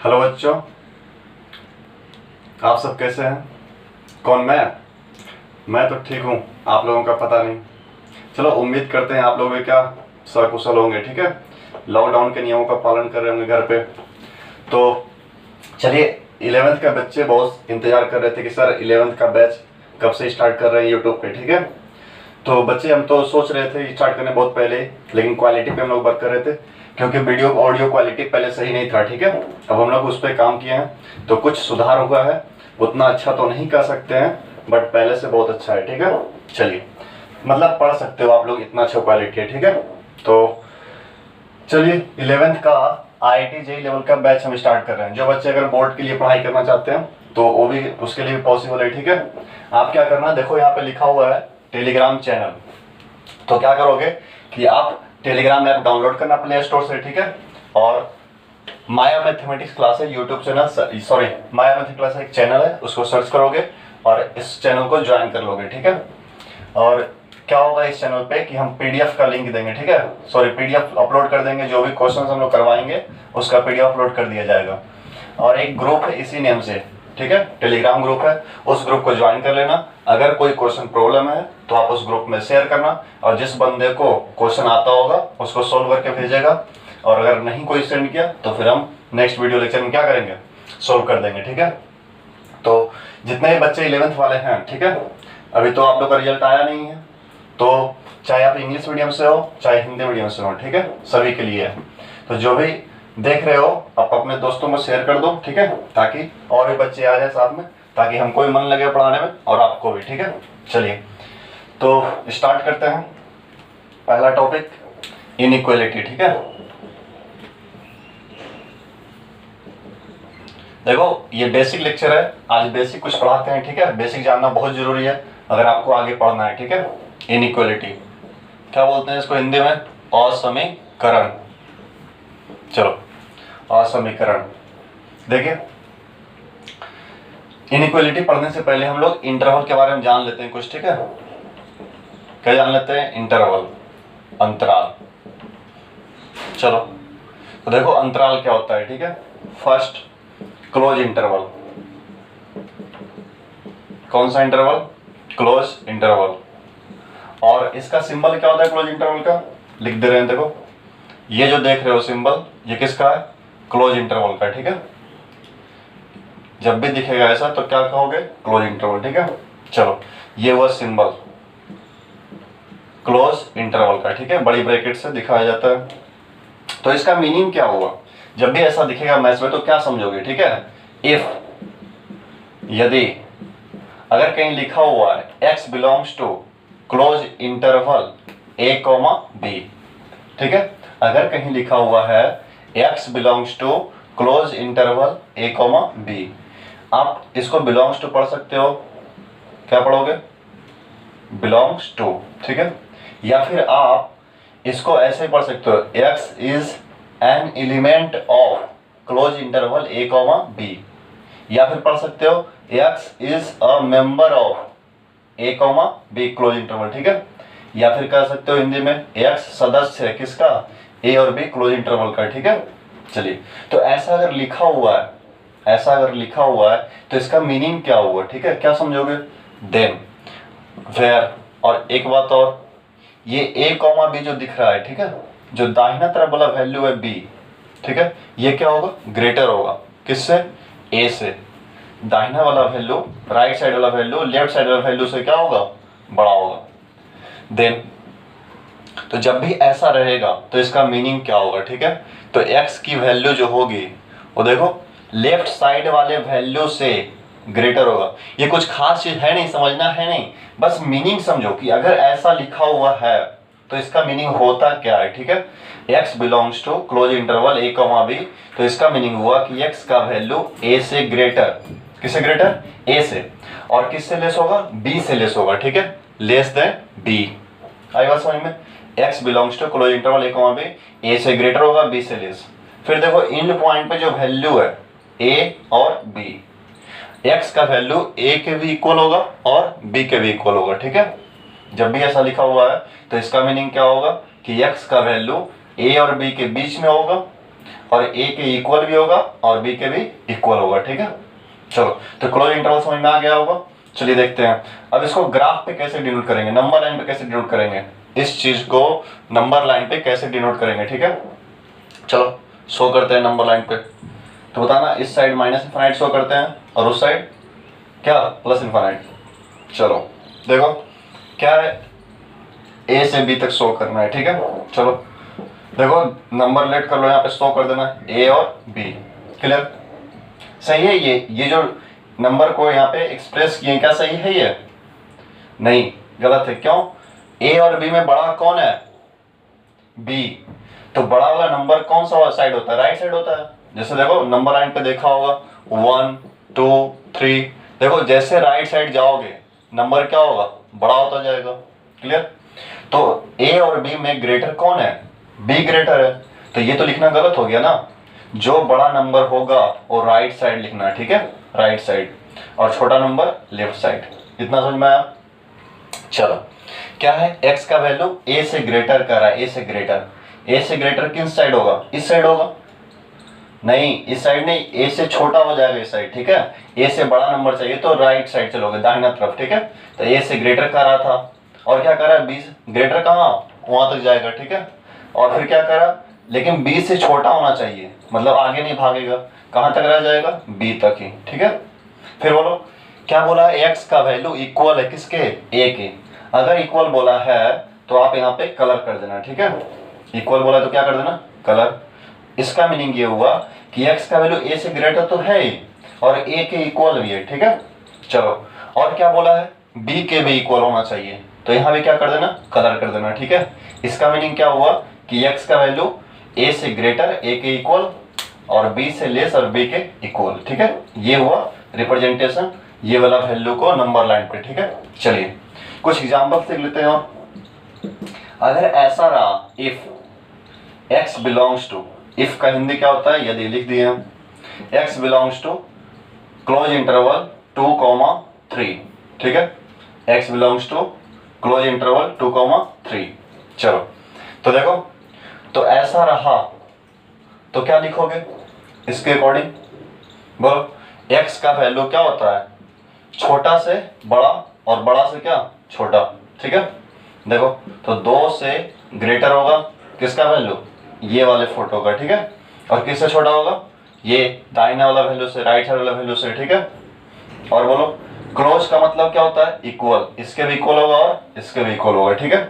Hello बच्चों, आप सब कैसे हैं? कौन मैं तो ठीक हूँ, आप लोगों का पता नहीं। चलो, उम्मीद करते हैं आप लोग भी क्या सकुशल होंगे। ठीक है, लॉकडाउन के नियमों का पालन कर रहे होंगे घर पे। तो चलिए, 11th का बच्चे बहुत इंतज़ार कर रहे थे कि सर 11th का बैच कब से स्टार्ट कर रहे हैं यूट्यूब पे। ठीक है, तो बच्चे हम तो सोच रहे थे स्टार्ट करने बहुत पहले, लेकिन क्वालिटी पे हम लोग वर्क कर रहे थे क्योंकि वीडियो ऑडियो क्वालिटी पहले सही नहीं था। ठीक है, अब हम लोग उस पर काम किए हैं तो कुछ सुधार हुआ है। उतना अच्छा तो नहीं कह सकते हैं, बट पहले से बहुत अच्छा है। ठीक है, चलिए, मतलब पढ़ सकते हो आप लोग, इतना अच्छा क्वालिटी है। ठीक है, तो चलिए 11th का IIT JEE लेवल का बैच हम स्टार्ट कर रहे हैं। जो बच्चे अगर बोर्ड के लिए पढ़ाई करना चाहते हैं तो वो भी, उसके लिए भी पॉसिबल है। ठीक है, आप क्या करना, देखो यहाँ पे लिखा हुआ है टेलीग्राम चैनल। तो क्या करोगे कि आप टेलीग्राम ऐप डाउनलोड करना प्ले स्टोर से। ठीक है, और माया मैथमेटिक्स क्लास है यूट्यूब चैनल, सॉरी माया मैथमेटिक्स क्लास एक चैनल है, उसको सर्च करोगे और इस चैनल को ज्वाइन कर लोगे। ठीक है, और क्या होगा इस चैनल पे कि हम PDF का लिंक देंगे। ठीक है, सॉरी PDF अपलोड कर देंगे, जो भी क्वेश्चन हम लोग करवाएंगे उसका PDF अपलोड कर दिया जाएगा। और एक ग्रुप है इसी नेम से, ठीक है, टेलीग्राम ग्रुप है, उस ग्रुप को ज्वाइन कर लेना। अगर कोई क्वेश्चन प्रॉब्लम है तो आप उस ग्रुप में शेयर करना, और जिस बंदे को क्वेश्चन आता होगा उसको सोल्व करके भेजेगा। और अगर नहीं कोई सेंड किया तो फिर हम नेक्स्ट वीडियो लेक्चर में क्या करेंगे, सोल्व कर देंगे। ठीक है, तो जितने बच्चे 11th वाले हैं, ठीक है, अभी तो आप लोग का रिजल्ट आया नहीं है, तो चाहे आप इंग्लिश मीडियम से हो चाहे हिंदी मीडियम से हो, ठीक है, सभी के लिए है। तो जो भी देख रहे हो आप अपने दोस्तों में शेयर कर दो। ठीक है, ताकि और भी बच्चे आ जाए साथ में, ताकि हमको भी मन लगे पढ़ाने में और आपको भी। ठीक है, चलिए तो स्टार्ट करते हैं। पहला टॉपिक इनइक्वालिटी। ठीक है, देखो ये बेसिक लेक्चर है, आज बेसिक कुछ पढ़ाते हैं। ठीक है, बेसिक जानना बहुत जरूरी है अगर आपको आगे पढ़ना है। ठीक है, इनइक्वालिटी क्या बोलते हैं इसको हिंदी में, असमीकरण। चलो, असमीकरण। देखिए, इनइक्वालिटी पढ़ने से पहले हम लोग इंटरवल के बारे में जान लेते हैं कुछ। ठीक है, क्या जान लेते हैं, इंटरवल, अंतराल। चलो, तो देखो अंतराल क्या होता है। ठीक है, फर्स्ट क्लोज इंटरवल। कौन सा इंटरवल, क्लोज इंटरवल। और इसका सिंबल क्या होता है क्लोज इंटरवल का, लिख दे रहे हैं। देखो ये जो देख रहे हो सिंबल, ये किसका है, क्लोज इंटरवल का। ठीक है, जब भी दिखेगा ऐसा तो क्या कहोगे, क्लोज इंटरवल। ठीक है, चलो ये हुआ सिंबल क्लोज इंटरवल का। ठीक है, बड़ी ब्रैकेट से दिखाया जाता है। तो इसका मीनिंग क्या हुआ, जब भी ऐसा दिखेगा मैथ्स में तो क्या समझोगे। ठीक है, इफ, यदि, अगर कहीं लिखा हुआ है x belongs to close interval a, b। ठीक है, अगर कहीं लिखा हुआ है x belongs to close interval a, b, आप इसको बिलोंग्स टू पढ़ सकते हो। क्या पढ़ोगे, बिलोंग्स टू। ठीक है, या फिर आप इसको ऐसे पढ़ सकते हो, x is an element of close interval a, b। या फिर पढ़ सकते हो x is a member of a, b close interval. ठीक है, या फिर कह सकते हो हिंदी में x सदस्य है किसका, a और b क्लोज इंटरवल का। ठीक है, चलिए, तो ऐसा अगर लिखा हुआ है, ऐसा अगर लिखा हुआ है तो इसका मीनिंग क्या हुआ। ठीक है, क्या समझोगे, देन, वेयर। और एक बात और, ये a, b जो दिख रहा है, ठीक है, जो दाहिना तरफ वाला वैल्यू है b, ठीक है, ये क्या होगा, ग्रेटर होगा किससे, a से। दाहिना वाला वैल्यू, राइट साइड वाला वैल्यू लेफ्ट साइड वाला वैल्यू से क्या होगा, बड़ा होगा। देन, तो जब भी ऐसा रहेगा तो इसका मीनिंग क्या होगा। ठीक है, तो x की वैल्यू जो होगी वो देखो लेफ्ट साइड वाले वैल्यू से ग्रेटर होगा। ये कुछ खास चीज है नहीं, समझना है नहीं, बस मीनिंग समझो कि अगर ऐसा लिखा हुआ है तो इसका मीनिंग होता क्या है। ठीक है, x belongs to close interval a, b, तो इसका मीनिंग हुआ कि x का वैल्यू a से ग्रेटर, किससे ग्रेटर, a से, और किससे लेस होगा, b से लेस होगा। ठीक है, लेस देन b। आई बात समझ में, x belongs to close interval a, b, a से ग्रेटर होगा b से लेस। फिर देखो एंड पॉइंट पे जो वैल्यू है a और b, x का वैल्यू a के भी इक्वल होगा और b के भी इक्वल होगा। ठीक है, जब भी ऐसा लिखा हुआ है तो इसका मीनिंग क्या होगा कि x का वैल्यू a और b के बीच में होगा और ए के इक्वल भी होगा और बी के भी इक्वल होगा, ठीक है। चलो, तो क्लोज इंटरवल समझ में आ गया होगा। चलिए देखते हैं अब इसको ग्राफ पे कैसे डिनोट करेंगे, नंबर लाइन पे कैसे डिनोट करेंगे, इस चीज को नंबर लाइन पे कैसे डिनोट करेंगे, ठीक है। चलो शो करते हैं नंबर लाइन पे। तो बताना, इस साइड माइनस इनफाइनाइट शो करते हैं और उस साइड क्या, प्लस इनफाइनाइट। चलो देखो क्या है, ए से बी तक शो करना है, ठीक है। चलो देखो नंबर लेट कर लो, यहाँ पे शो कर देना ए और बी, क्लियर। सही है ये जो नंबर को यहाँ पे एक्सप्रेस किए, क्या सही है ये? नहीं, गलत है। क्यों? ए और बी में बड़ा कौन है? बी। तो बड़ा वाला नंबर कौन सा साइड होता है? राइट साइड होता है। जैसे देखो नंबर लाइन पे देखा होगा 1 2 3, देखो जैसे राइट साइड जाओगे नंबर क्या होगा? बड़ा होता जाएगा, क्लियर। तो ए और बी में ग्रेटर कौन है? बी ग्रेटर है। तो ये तो लिखना गलत हो गया ना, जो बड़ा नंबर होगा वो राइट साइड लिखना है, ठीक है, राइट साइड, और छोटा नंबर लेफ्ट साइड। इतना समझ में आया? चलो क्या है, x का वैल्यू a से ग्रेटर कर रहा है, a से ग्रेटर। a से ग्रेटर किस साइड होगा? इस साइड होगा। नहीं, इस साइड नहीं, a से छोटा हो जाएगा इस साइड, ठीक है। a से बड़ा नंबर चाहिए तो राइट साइड चलोगे, दाहिना तरफ, ठीक है। तो a से ग्रेटर कर रहा था और क्या कर रहा है, b ग्रेटर कहाँ, वहां तक जाएगा, ठीक है। और फिर क्या करा, लेकिन b से छोटा होना चाहिए, मतलब आगे नहीं भागेगा, कहाँ तक रह जाएगा, b तक ही, ठीक है। फिर बोलो क्या बोला है, x का वैल्यू इक्वल है किसके? a के। अगर इक्वल बोला है तो आप यहाँ पे कलर कर देना, ठीक है। इक्वल बोला तो क्या कर देना, कलर। इसका मीनिंग ये हुआ कि x का वैल्यू a से ग्रेटर तो है ही और a के इक्वल भी है, ठीक है। चलो, और क्या बोला है, b के भी इक्वल होना चाहिए, तो यहाँ भी क्या कर देना, कलर कर देना, ठीक है। इसका मीनिंग क्या हुआ कि x का वैल्यू a से ग्रेटर, a के इक्वल, और b से लेस और b के इक्वल, ठीक है। ये हुआ रिप्रेजेंटेशन ये वाला वैल्यू को नंबर लाइन पे, ठीक है। चलिए कुछ एग्जांपल देख लेते हैं। और अगर ऐसा रहा, if x belongs to, if का हिंदी क्या होता है, यदि लिख दिए हम, x belongs to close interval 2,3, ठीक है। x belongs to close interval 2,3। चलो तो देखो, तो ऐसा रहा तो क्या लिखोगे इसके अकॉर्डिंग, बोलो। x का वैल्यू क्या होता है, छोटा से बड़ा और बड़ा से क्या, छोटा, ठीक है। देखो तो 2 से ग्रेटर होगा किसका वैल्यू, ये वाले फोटो का, ठीक है। और किससे छोटा होगा, ये दाहिना वाला वैल्यू से, राइट साइड वाला वैल्यू से, ठीक है। और बोलो क्लोज का मतलब क्या होता है, इक्वल, इसके भी इक्वल होगा और इसके भी इक्वल होगा, ठीक है।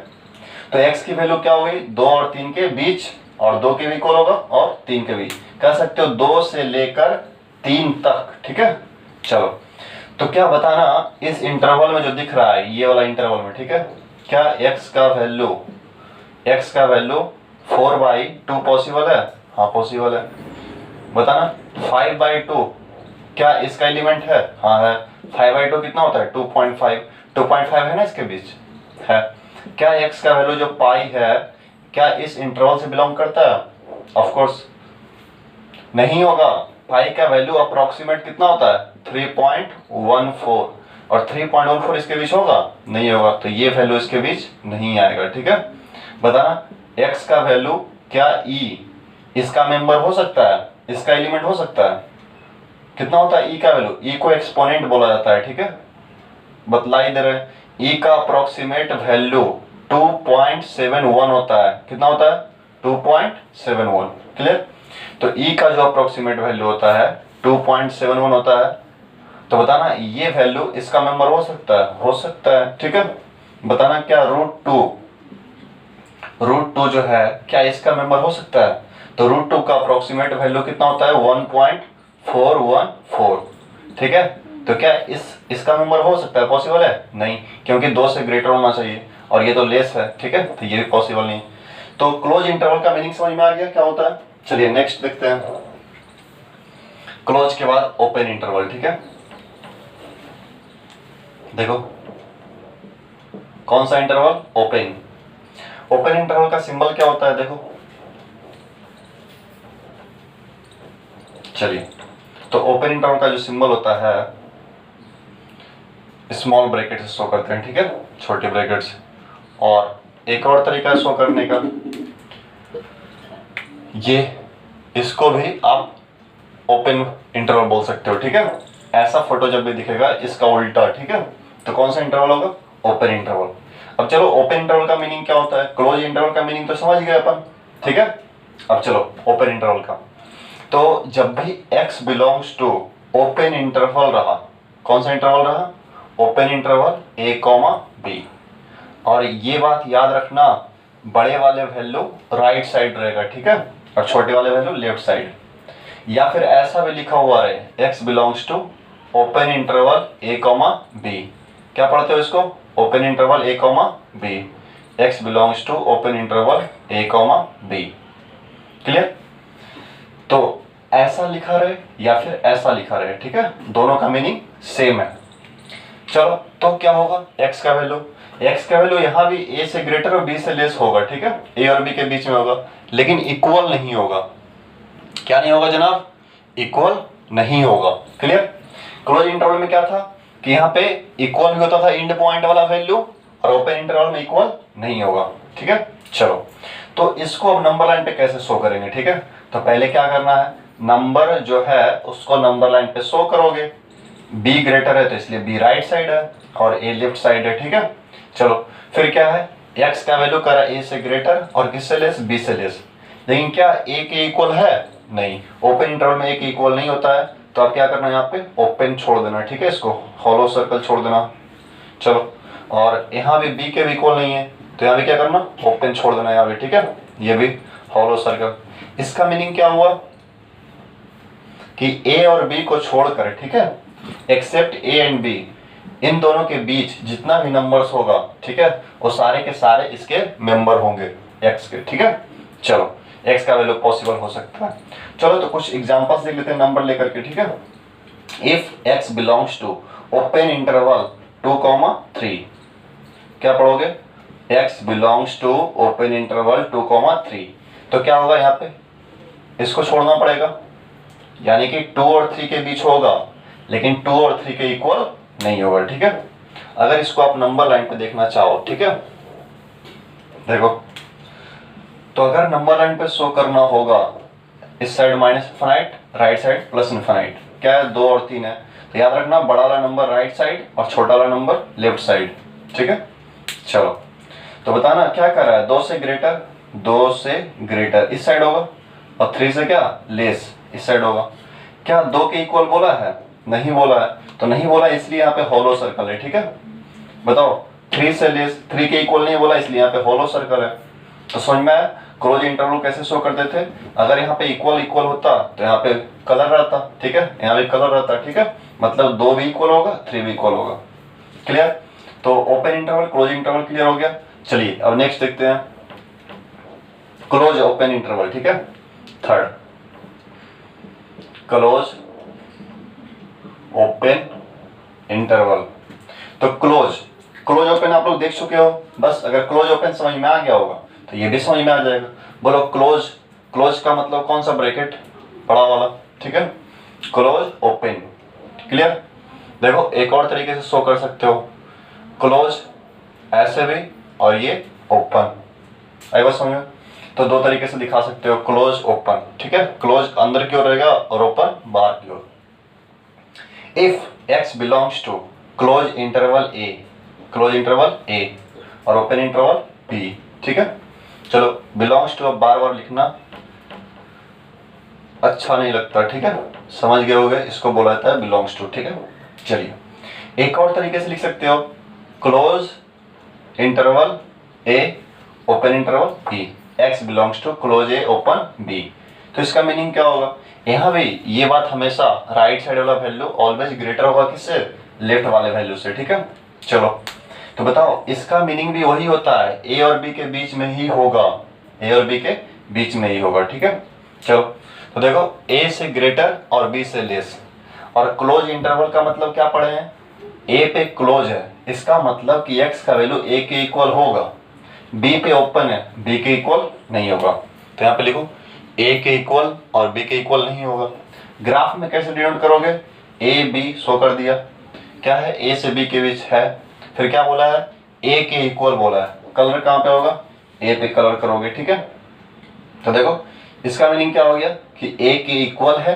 तो x की वैल्यू क्या होगी, 2 और 3 के बीच, और 2 के भी इक्वल होगा और 3 के भी, कह सकते हो 2 से लेकर 3 तक, ठीक है। चलो तो क्या बताना, इस इंटरवल में जो दिख रहा है ये वाला इंटरवल में, ठीक है, क्या x का वैल्यू 4/2 पॉसिबल है? हाँ पॉसिबल है। बताना 5/2 क्या इसका एलिमेंट है? हाँ है। 5/2 कितना होता है, 2.5, 2.5 है ना इसके बीच, है। क्या x का वैल्यू जो पाई है, क्या इस इंटरवल से बिलोंग करता है? ऑफ कोर्स नहीं होगा। पाई का वैल्यू अप्रोक्सीमेट कितना होता है, 3.14, और 3.14 इसके बीच होगा? नहीं होगा, तो ये वैल्यू इसके बीच नहीं आएगा, ठीक है। बताना x का वैल्यू क्या e इसका मेंबर हो सकता है, इसका एलिमेंट हो सकता है? कितना होता है e का वैल्यू, e को एक्सपोनेंट बोला जाता है, ठीक है, बतला ही दे रहे हैं। e का अप्रोक्सीमेट वैल्यू 2.71 होता है, कितना होता है, 2.71, क्लियर। तो e का जो अप्रोक्सीमेट वैल्यू होता है 2.71 होता है। तो बताना ये वैल्यू इसका मेंबर हो सकता है? हो सकता है, ठीक है। बताना क्या √2 जो है क्या इसका मेंबर हो सकता है? तो √2 का अप्रोक्सीमेट वैल्यू कितना होता है, 1.414, ठीक है। तो क्या इसका मेंबर हो सकता है, पॉसिबल है? नहीं, क्योंकि 2 से ग्रेटर होना चाहिए और ये तो लेस है, ठीक है, तो ये भी पॉसिबल नहीं। तो क्लोज इंटरवल का मीनिंग समझ में आ गया क्या होता है। चलिए नेक्स्ट देखते हैं, क्लोज के बाद ओपन इंटरवल, ठीक है। देखो कौन सा इंटरवल, ओपन। ओपन इंटरवल का सिंबल क्या होता है, देखो। चलिए तो ओपन इंटरवल का जो सिंबल होता है स्मॉल ब्रैकेट से शो करते हैं, ठीक है, छोटे ब्रैकेट से। और एक और तरीका शो करने का, ये इसको भी आप ओपन इंटरवल बोल सकते हो, ठीक है। ऐसा फोटो जब भी दिखेगा इसका उल्टा, ठीक है, तो कौन सा इंटरवल होगा, ओपन इंटरवल। अब चलो ओपन इंटरवल का मीनिंग क्या होता है, क्लोज इंटरवल का मीनिंग तो समझ गए अपन, ठीक है। अब चलो ओपन इंटरवल का, तो जब भी x belongs to open interval रहा, कौन सा इंटरवल रहा, ओपन इंटरवल a, b, और ये बात याद रखना बड़े वाले वैल्यू राइट साइड रहेगा, ठीक है, और छोटे वाले वैल्यू लेफ्ट साइड। या फिर ऐसा भी लिखा हुआ रहे x belongs to open interval a, b, क्या पढ़ते हो इसको, open interval a, b, x belongs to open interval a, b, clear. तो ऐसा लिखा रहे या फिर ऐसा लिखा रहे, ठीक है, दोनों का मीनिंग सेम है। चलो तो क्या होगा, x का वैल्यू यहाँ भी a से ग्रेटर और b से लेस होगा, ठीक है, a और b के बीच में होगा, लेकिन इक्वल नहीं होगा। क्या नहीं होगा जनाब, इक्वल नहीं होगा, क्लियर। क्लोज इंटरवल में क्या था कि यहाँ पे इक्वल भी होता था एंड पॉइंट वाला वैल्यू, और ओपन इंटरवल में इक्वल नहीं होगा, ठीक है। चलो तो इसको अब नंबर लाइन पे कैसे शो करेंगे, ठीक है। तो पहले क्या करना है, नंबर जो है उसको नंबर लाइन पे शो करोगे, b ग्रेटर है तो इसलिए b राइट साइड है और a लेफ्ट साइड है, ठीक है। चलो फिर क्या है, x का वैल्यू करा a से ग्रेटर और किससे लेस, b से लेस, लेकिन क्या a के इक्वल है, नहीं, ओपन इंटरवल में a के इक्वल नहीं होता है, तो आप क्या करना है यहाँ पे ओपन छोड़ देना, ठीक है, इसको हॉलो सर्कल छोड़ देना। चलो और यहाँ भी b के भी इक्वल नहीं है, तो यहाँ भी क्या करना, ओपन छोड़ देना यहाँ भी, ठीक है, ये भी हॉलो सर्कल। इसका मीनिंग क्या हुआ कि a और b को छोड़कर, ठीक है, एक्सेप्ट a एंड b, इन दोनों के बीच जितना भी नंबर्स होगा, ठीक है, वो सारे के सारे इसके मेंबर होंगे x के, ठीक है। चलो x का वैल्यू पॉसिबल हो सकता है। चलो तो कुछ एग्जांपल्स देख लेते हैं नंबर लेकर के, ठीक है। If x belongs to open interval 2, 3, क्या पढ़ोगे, x belongs to open interval 2, 3, तो क्या होगा, यहाँ पे इसको छोड़ना पड़ेगा, यानी कि 2 और 3 के बीच होगा, लेकिन 2 और 3 के इक्वल नहीं होगा, ठीक है। अगर इसको आप नंबर लाइन पे देखना चाहो, ठीक है, देखो, तो अगर नंबर लाइन पे शो करना होगा, इस side minus infinite, right side plus infinite, क्या है, 2 और 3 है, तो याद रखना बड़ा वाला नंबर राइट साइड और छोटा वाला नंबर लेफ्ट साइड, ठीक है। चलो तो बताना क्या कर रहा है, 2 से ग्रेटर इस साइड होगा, और 3 से क्या लेस इस साइड होगा। क्या 2 के इक्वल बोला है, नहीं बोला है, तो नहीं बोला इसलिए यहाँ पे हॉलो सर्कल है, ठीक है। बताओ 3 से लेस, 3 के इक्वल नहीं बोला इसलिए यहाँ पे हॉलो सर्कल है। तो समझ में आया क्लोज इंटरवल कैसे शो करते थे, अगर यहाँ पे इक्वल होता तो यहाँ पे कलर रहता, ठीक है, यहाँ भी कलर रहता, ठीक है, मतलब 2 भी इक्वल होगा, 3 भी इक्वल होगा, क्लियर। तो open interval close interval clear हो गया। चलिए अब नेक्स्ट देखते हैं क्लोज ओपन इंटरवल, ठीक है, थर्ड क्लोज ओपन इंटरवल। तो क्लोज ओपन आप लोग देख चुके हो, बस अगर क्लोज ओपन समझ में आ गया होगा तो ये भी समझ में आ जाएगा। बोलो क्लोज का मतलब कौन सा ब्रैकेट, बड़ा वाला, ठीक है, क्लोज ओपन, क्लियर। देखो एक और तरीके से शो कर सकते हो, क्लोज ऐसे भी और ये ओपन, आई बात समझ में। तो 2 तरीके से दिखा सकते हो, क्लोज ओपन, ठीक है, क्लोज अंदर की ओर रहेगा और ओपन बाहर की ओर। If x belongs to close interval a और ओपन इंटरवल b, ठीक है। चलो बिलोंग्स टू अब बार बार लिखना अच्छा नहीं लगता, ठीक है, समझ गए होगे, इसको बोला जाता है बिलोंग्स टू, ठीक है। चलिए एक और तरीके से लिख सकते हो, close interval a open interval b, x belongs to close a open b। तो इसका मीनिंग क्या होगा, यहाँ भी ये बात हमेशा राइट साइड वाला वैल्यू ऑलवेज ग्रेटर होगा किससे, लेफ्ट वाले वैल्यू से, ठीक है। चलो तो बताओ इसका मीनिंग भी वही होता है, a और b के बीच में ही होगा, a और b के बीच में ही होगा, ठीक है। चलो तो देखो a से ग्रेटर और b से लेस, और क्लोज इंटरवल का मतलब क्या पढ़े हैं, a पे क्लोज है, इसका मतलब कि x का वैल्यू a के इक्वल होगा, b पे ओपन है, b के इक्वल नहीं होगा। तो यहाँ पे लिखो a के इक्वल और b के इक्वल नहीं होगा। ग्राफ में कैसे डिनोट करोगे, a b शो कर दिया, क्या है, a से b के बीच है, फिर क्या बोला है, a के इक्वल बोला है, कलर कहाँ पे होगा, a पे कलर करोगे, ठीक है। तो देखो इसका मीनिंग क्या हो गया कि ए के इक्वल है,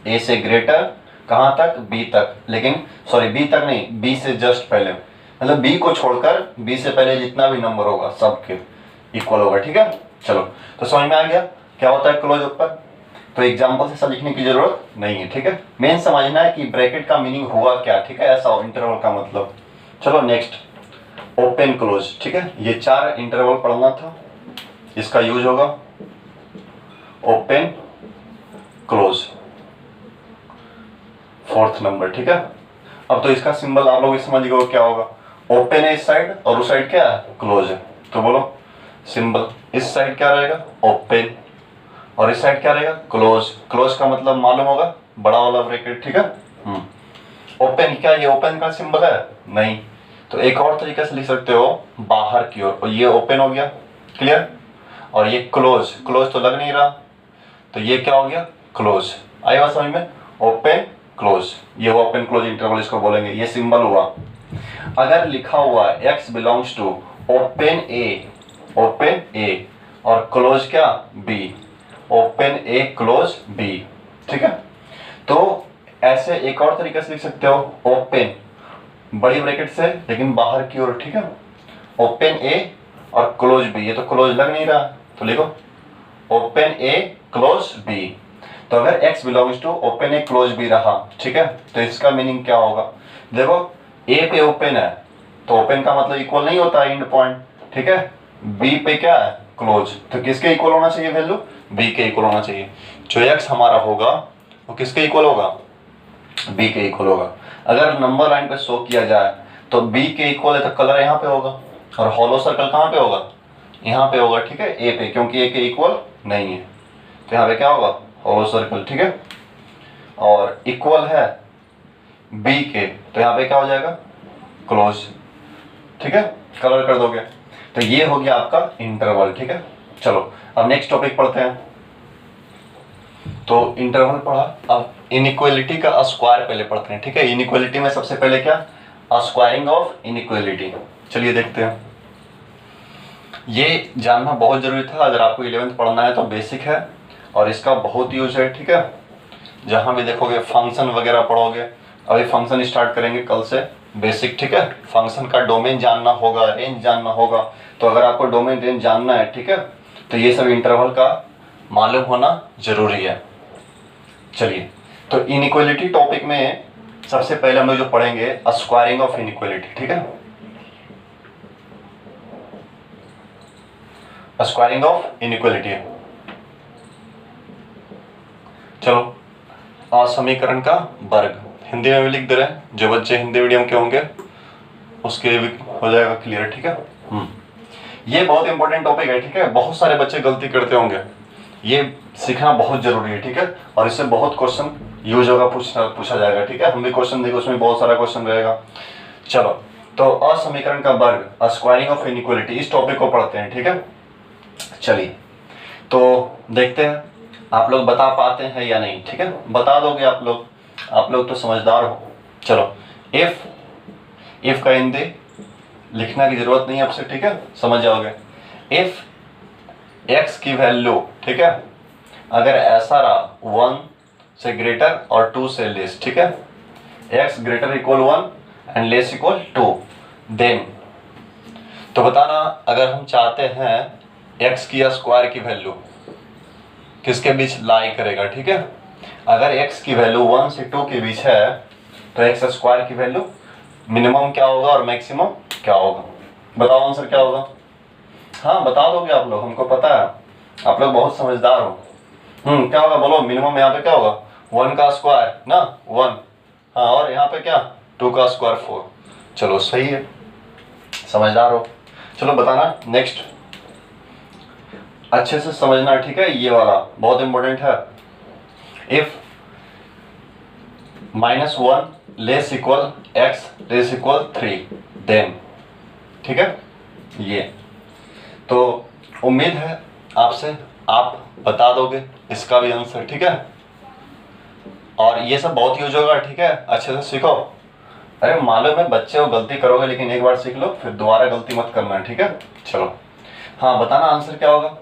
ए से ग्रेटर कहाँ तक, बी तक, लेकिन सॉरी बी तक नहीं, बी से जस्ट पहले, मतलब बी को छोड़कर बी से पहले जितना भी नंबर होगा सबके इक्वल होगा। ठीक है, चलो तो समझ में आ गया क्या होता है क्लोज ऊपर। तो एग्जाम्पल से सब लिखने की जरूरत नहीं है। ठीक है, मेन समझना है कि ब्रैकेट का मीनिंग हुआ क्या। ठीक है, ऐसा इंटरवल का मतलब। चलो नेक्स्ट, ओपन क्लोज। ठीक है, ये 4 इंटरवल पढ़ना था, इसका यूज होगा ओपन क्लोज, 4th नंबर। ठीक है, अब तो इसका सिंबल आप लोग समझ गए क्या होगा। ओपन है इस साइड और उस साइड क्या है, क्लोज है। तो बोलो सिंबल, इस साइड क्या रहेगा, ओपन, और इस साइड क्या रहेगा, क्लोज। क्लोज का मतलब मालूम होगा, बड़ा वाला ब्रैकेट। ठीक है, ओपन, क्या ये ओपन का सिंबल है, नहीं। तो एक और तरीके से लिख सकते हो, बाहर की ओर, और ये ओपन हो गया, क्लियर। और ये क्लोज, क्लोज तो लग नहीं रहा, तो ये क्या हो गया, क्लोज। आई बात समझ में, ओपन क्लोज, ये ओपन क्लोज इंटरवल इसको बोलेंगे, ये सिंबल हुआ। अगर लिखा हुआ है x बिलोंग्स टू ओपन ए और क्लोज क्या, b, open a close b। ठीक है, तो ऐसे एक और तरीके से लिख सकते हो, ओपन बड़ी ब्रैकेट से लेकिन बाहर की ओर। ठीक है, ओपन ए और क्लोज b, ये तो क्लोज लग नहीं रहा, तो लिखो ओपन ए क्लोज b। तो अगर x belongs to open a close b रहा, ठीक है, तो इसका मीनिंग क्या होगा, देखो a पे ओपन है तो ओपन का मतलब इक्वल नहीं होता एंड पॉइंट। ठीक है, b पे क्या है, क्लोज, तो किसके इक्वल होना चाहिए वैल्यू, b के इक्वल होना चाहिए। जो x हमारा होगा वो किसके इक्वल होगा, b के इक्वल होगा। अगर नंबर लाइन पे शो किया जाए तो b के इक्वल है तो कलर यहाँ पे होगा, और हॉलो सर्कल कहाँ पे होगा, यहाँ पे होगा। ठीक है, a पे, क्योंकि a के इक्वल नहीं है, तो यहाँ पे क्या होगा, हॉलो सर्कल। ठीक है, और इक्वल है b के, तो यहाँ पे क्या हो जाएगा, क्लोज। ठीक है, कलर कर दोगे। तो ये हो गया आपका इंटरवल। ठीक है, चलो अब नेक्स्ट टॉपिक पढ़ते हैं। तो इंटरवल पढ़ा, अब इनइक्वालिटी का स्क्वायर पहले पढ़ते हैं। ठीक है, इनइक्वालिटी में सबसे पहले क्या, स्क्वायरिंग ऑफ इनइक्वालिटी। चलिए देखते हैं, ये जानना बहुत जरूरी था। अगर आपको 11th पढ़ना है तो बेसिक है और इसका बहुत यूज है। ठीक है, जहाँ भी देखोगे फंक्शन वगैरह पढ़ोगे, अभी फंक्शन स्टार्ट करेंगे कल से, बेसिक। ठीक है, फंक्शन का डोमेन जानना होगा, रेंज जानना होगा। तो अगर आपको डोमेन रेंज जानना है, ठीक है, तो ये सब इंटरवल का मालूम होना जरूरी है। चलिए, तो इनइक्वालिटी टॉपिक में सबसे पहले हम लोग जो पढ़ेंगे, स्क्वायरिंग ऑफ इनइक्वालिटी। ठीक है, स्क्वायरिंग ऑफ इनइक्वालिटी। चलो, समीकरण का वर्ग हिंदी में भी लिख दे रहे हैं, जो बच्चे हिंदी मीडियम के होंगे उसके लिए भी हो जाएगा क्लियर। ठीक है, ये बहुत इंपॉर्टेंट टॉपिक है। ठीक है, बहुत सारे बच्चे गलती करते होंगे, ये सीखना बहुत जरूरी है। ठीक है, और इससे बहुत क्वेश्चन यूज होगा, पूछा जाएगा। ठीक है, हम भी क्वेश्चन देंगे, उसमें बहुत सारा क्वेश्चन रहेगा। चलो, तो असमीकरण का वर्ग, स्क्वायरिंग ऑफ इनइक्वालिटी, इस टॉपिक को पढ़ते हैं। ठीक है, चलिए तो देखते हैं आप लोग बता पाते हैं या नहीं। ठीक है, बता दोगे आप लोग तो समझदार हो। चलो, इफ का हिंदी लिखना की जरूरत नहीं है आपसे। ठीक है, समझ जाओगे। इफ x की वैल्यू, ठीक है, अगर ऐसा रहा 1 से ग्रेटर और 2 से लेस, ठीक है, x greater equal 1 and less equal 2, then तो बताना अगर हम चाहते हैं x की स्क्वायर की वैल्यू किसके बीच लाई करेगा। ठीक है, अगर x की वैल्यू 1 से 2 के बीच है तो x स्क्वायर की वैल्यू मिनिमम क्या होगा और मैक्सिमम क्या होगा, बताओ आंसर क्या होगा। हाँ, बता दोगे आप लोग, हमको पता है आप लोग बहुत समझदार हो। क्या होगा बोलो, मिनिमम यहाँ पे क्या होगा, 1 का स्क्वायर ना, 1। हाँ, और यहाँ पे क्या, 2 का स्क्वायर 4। चलो सही है, समझदार हो। चलो बताना नेक्स्ट, अच्छे से समझना। ठीक है, ये वाला बहुत इंपॉर्टेंट है। If -1 less equal x less equal 3, then, ठीक है, ये तो उम्मीद है आपसे आप बता दोगे इसका भी आंसर। ठीक है, और ये सब बहुत यूज होगा। ठीक है, अच्छे से सीखो। अरे मालूम है बच्चे हो गलती करोगे, लेकिन एक बार सीख लो फिर दोबारा गलती मत करना। ठीक है, चलो, हाँ बताना आंसर क्या होगा।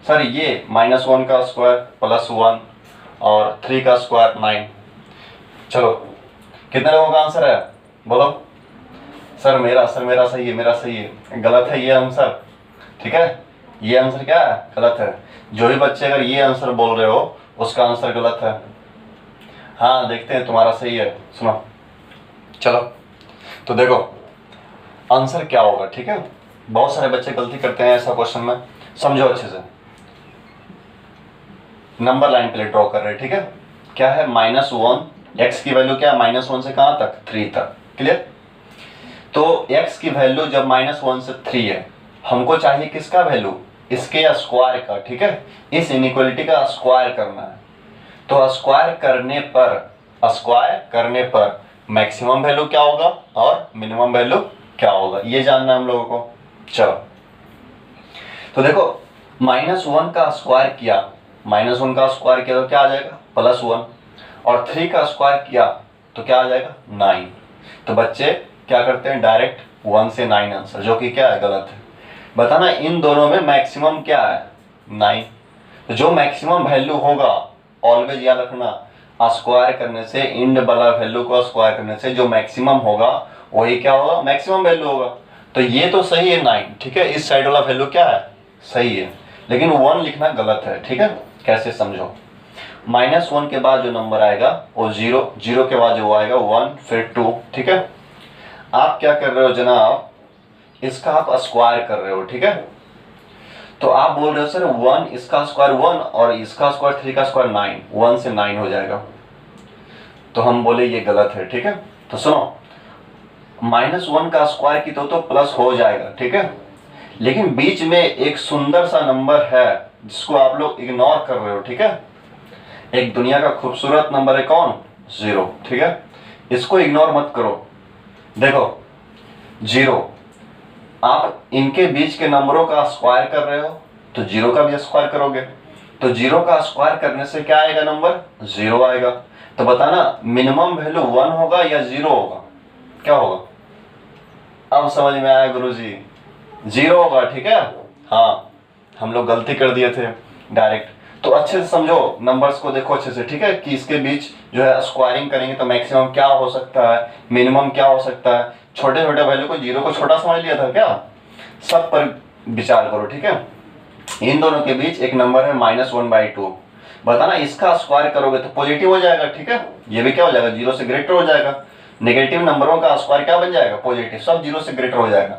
सर ये -1 का स्क्वायर +1 और 3 का स्क्वायर 9। चलो कितने लोगों का आंसर है बोलो। सर मेरा सही है, मेरा सही है। गलत है ये आंसर, ठीक है। ये आंसर क्या है, गलत है। जो भी बच्चे अगर ये आंसर बोल रहे हो उसका आंसर गलत है। हाँ देखते हैं तुम्हारा सही है, सुनो। चलो तो देखो आंसर क्या होगा, ठीक है। बहुत सारे बच्चे गलती करते हैं ऐसा क्वेश्चन में, समझो अच्छे से। नंबर लाइन पे ड्रॉ कर रहे हैं, ठीक है। क्या है, -1, x की वैल्यू क्या है, -1 से कहां तक, 3 तक, क्लियर। तो x की वैल्यू जब -1 से 3 है, हमको चाहिए किसका वैल्यू, इसके स्क्वायर का, ठीक है। इस इनइक्वालिटी का स्क्वायर करना है। तो स्क्वायर करने पर मैक्सिमम वैल्यू क्या होगा और मिनिमम वैल्यू क्या होगा, ये जानना है हम लोगों को। चलो तो देखो -1 का स्क्वायर किया, तो क्या आ जाएगा, +1, और 3 का स्क्वायर किया तो क्या आ जाएगा, 9। तो बच्चे क्या करते हैं, डायरेक्ट 1 से 9 आंसर, जो कि क्या है, गलत है। बताना इन दोनों में मैक्सिमम क्या है, 9। तो जो मैक्सिमम वैल्यू होगा, ऑलवेज याद रखना, स्क्वायर करने से, इंड वाला वैल्यू को स्क्वायर करने से जो मैक्सिमम होगा वही क्या होगा, मैक्सिमम वैल्यू होगा। तो ये तो सही है 9, ठीक है। इस साइड वाला वैल्यू क्या है, सही है, लेकिन 1 लिखना गलत है, ठीक है। कैसे समझो, -1 के बाद जो नंबर आएगा वो 0, 0 के बाद जो आएगा 1, फिर 2, ठीक है। आप क्या कर रहे हो जनाब, इसका आप स्क्वायर कर रहे हो, ठीक है। तो आप बोल रहे हो सर 1, इसका स्क्वायर 1 और इसका स्क्वायर 3 का स्क्वायर 9, 1 से 9 हो जाएगा। तो हम बोले ये गलत है, ठीक है। तो सुनो, -1 का स्क्वायर की तो प्लस हो जाएगा, ठीक है। लेकिन बीच में एक सुंदर सा नंबर है जिसको आप लोग इग्नोर कर रहे हो, ठीक है। एक दुनिया का खूबसूरत नंबर है, कौन, 0, ठीक है। इसको इग्नोर मत करो। देखो 0, आप इनके बीच के नंबरों का स्क्वायर कर रहे हो तो 0 का भी स्क्वायर करोगे, तो 0 का स्क्वायर करने से क्या आएगा, नंबर 0 आएगा। तो बताना मिनिमम वैल्यू 1 होगा या 0 होगा, क्या होगा। अब समझ में आया गुरुजी, 0 होगा, ठीक है। हाँ हम लोग गलती कर दिए थे डायरेक्ट। तो अच्छे से समझो, नंबर्स को देखो अच्छे से, ठीक है, कि इसके बीच जो है स्क्वायरिंग करेंगे तो मैक्सिमम क्या हो सकता है, मिनिमम क्या हो सकता है। छोटे छोटे वैल्यू को 0 को छोटा समझ लिया था क्या, सब पर विचार करो, ठीक है। इन दोनों के बीच एक नंबर है -1/2, बताना इसका स्क्वायर करोगे तो पॉजिटिव हो जाएगा, ठीक है। ये भी क्या हो जाएगा, 0 से ग्रेटर हो जाएगा। नेगेटिव नंबरों का स्क्वायर क्या बन जाएगा, पॉजिटिव, सब 0 से ग्रेटर हो जाएगा।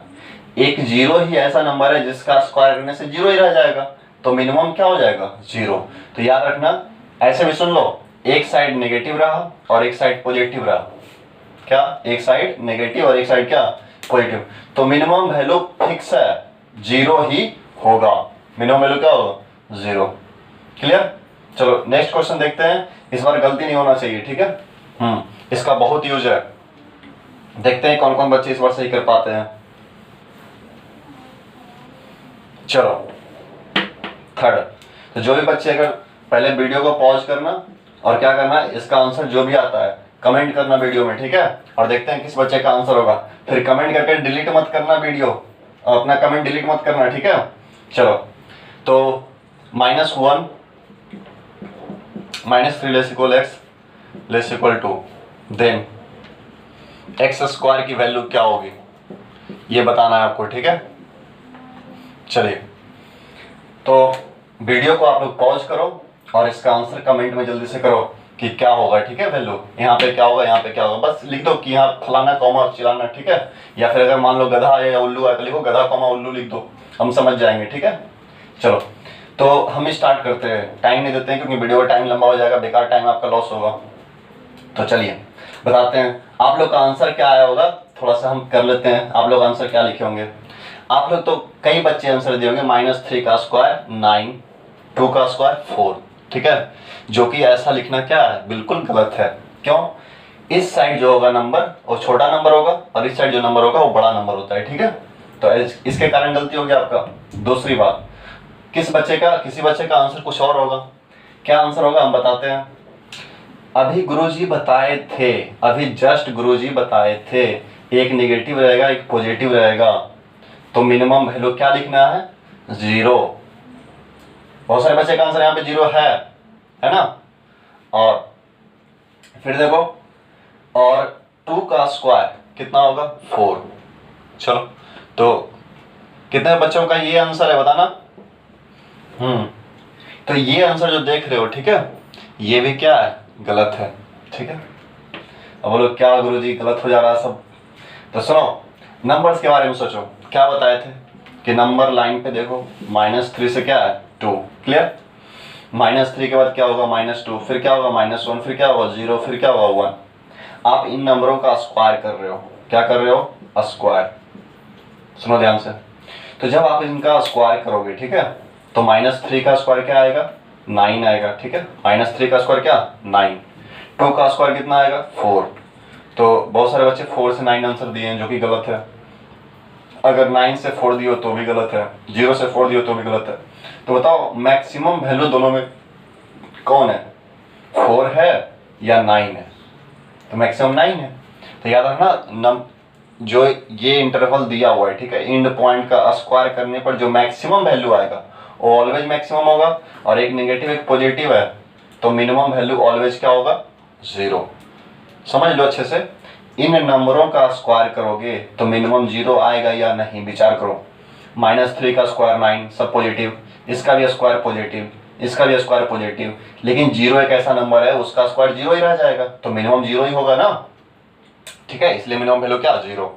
एक 0 ही ऐसा नंबर है जिसका स्क्वायर करने से 0 ही रह जाएगा, तो मिनिमम क्या हो जाएगा, 0। तो याद रखना, ऐसे भी सुन लो, एक साइड नेगेटिव रहा और एक साइड पॉजिटिव रहा, क्या, एक साइड नेगेटिव और एक साइड क्या, पॉजिटिव, तो मिनिमम वैल्यू फिक्स है, 0 ही होगा। मिनिमम वैल्यू क्या होगा, 0, क्लियर। चलो नेक्स्ट क्वेश्चन देखते हैं, इस बार गलती नहीं होना चाहिए, ठीक है। इसका बहुत यूज है, देखते हैं कौन कौन बच्चे इस बार सही कर पाते हैं। चलो थर्ड, तो जो भी बच्चे अगर पहले वीडियो को पॉज करना और क्या करना, इसका आंसर जो भी आता है कमेंट करना वीडियो में, ठीक है। और देखते हैं किस बच्चे का आंसर होगा, फिर कमेंट करके डिलीट मत करना वीडियो, अपना कमेंट डिलीट मत करना, ठीक है। चलो तो -1 -3 less equal x less equal two, then x square की वैल्यू क्या होगी ये बताना है आपको, ठीक है। चलिए तो वीडियो को आप लोग पॉज करो और इसका आंसर कमेंट में जल्दी से करो कि क्या होगा, ठीक है। वैल्यू यहाँ पे क्या होगा, यहाँ पे क्या होगा, बस लिख दो कि यहाँ फलाना कॉमा चिलाना, ठीक है। या फिर अगर मान लो गधा है या उल्लू है तो लिखो गधा कॉमा उल्लू लिख दो, हम समझ जाएंगे, ठीक है। चलो तो हम स्टार्ट करते हैं, टाइम नहीं देते हैं क्योंकि वीडियो का टाइम लंबा हो जाएगा, बेकार टाइम आपका लॉस होगा। तो चलिए बताते हैं आप लोग का आंसर क्या आया होगा, थोड़ा सा हम कर लेते हैं। आप लोग आंसर क्या लिखे होंगे, आप लोग तो कई बच्चे आंसर दिए होंगे, -3 का स्क्वायर 9, 2 का स्क्वायर 4, ठीक है। जो कि ऐसा लिखना क्या है, बिल्कुल गलत है। क्यों, इस साइड जो होगा नंबर वो छोटा नंबर होगा और इस साइड जो नंबर होगा वो बड़ा नंबर होता है, ठीक है। तो इसके कारण गलती होगी आपका। दूसरी बात, किसी बच्चे का आंसर कुछ और होगा, क्या आंसर होगा हम बताते हैं। अभी गुरुजी बताए थे, अभी जस्ट गुरुजी बताए थे, एक नेगेटिव रहेगा एक पॉजिटिव रहेगा, तो मिनिमम वैल्यू क्या लिखना है, 0, बहुत सारे बच्चे का आंसर यहाँ पे 0 है ना। और फिर देखो, और 2 का स्क्वायर कितना होगा 4। चलो तो कितने बच्चों का ये आंसर है बताना। तो ये आंसर जो देख रहे हो, ठीक है, ये भी क्या है, गलत है, ठीक है। अब बोलो क्या गुरुजी गलत हो जा रहा है सब। तो सुनो, नंबर्स के बारे में सोचो, क्या बताए थे कि नंबर लाइन पे देखो, -3 से क्या है 2, क्लियर। -3 के बाद क्या होगा -2, फिर क्या होगा -1, फिर क्या होगा 0, फिर क्या होगा 1। आप इन नंबरों का स्क्वायर कर रहे हो, क्या कर रहे हो, स्क्वायर। सुनो ध्यान से, तो जब आप इनका स्क्वायर करोगे, ठीक है, तो -3 का स्क्वायर क्या आएगा, 9 आएगा, ठीक है। -3 का स्क्वायर क्या 9, 2 का स्क्वायर कितना आएगा 4। तो बहुत सारे बच्चे 4 से 9 आंसर दिए हैं, जो कि गलत है। अगर 9 से 4 दियो तो भी गलत है, 0 से 4 दियो तो भी गलत है। तो बताओ मैक्सिमम वैल्यू दोनों में कौन है, 4 है या 9 है। तो मैक्सिमम 9 है। तो याद रखना, जो ये इंटरवल दिया हुआ है, ठीक है, एंड पॉइंट का स्क्वायर करने पर जो मैक्सिमम वैल्यू आएगा वो ऑलवेज मैक्सिमम होगा। और एक नेगेटिव एक पॉजिटिव है, तो मिनिमम वैल्यू ऑलवेज क्या होगा 0। समझ लो अच्छे से। इन नंबरों का स्क्वायर करोगे तो मिनिमम 0 आएगा या नहीं, विचार करो। -3 का स्क्वायर 9, सब पॉजिटिव, इसका भी स्क्वायर पॉजिटिव, इसका भी स्क्वायर पॉजिटिव, लेकिन 0 एक ऐसा नंबर है उसका स्क्वायर 0 ही रह जाएगा, तो मिनिमम 0 ही होगा ना, ठीक है। इसलिए मिनिमम वैल्यू क्या 0।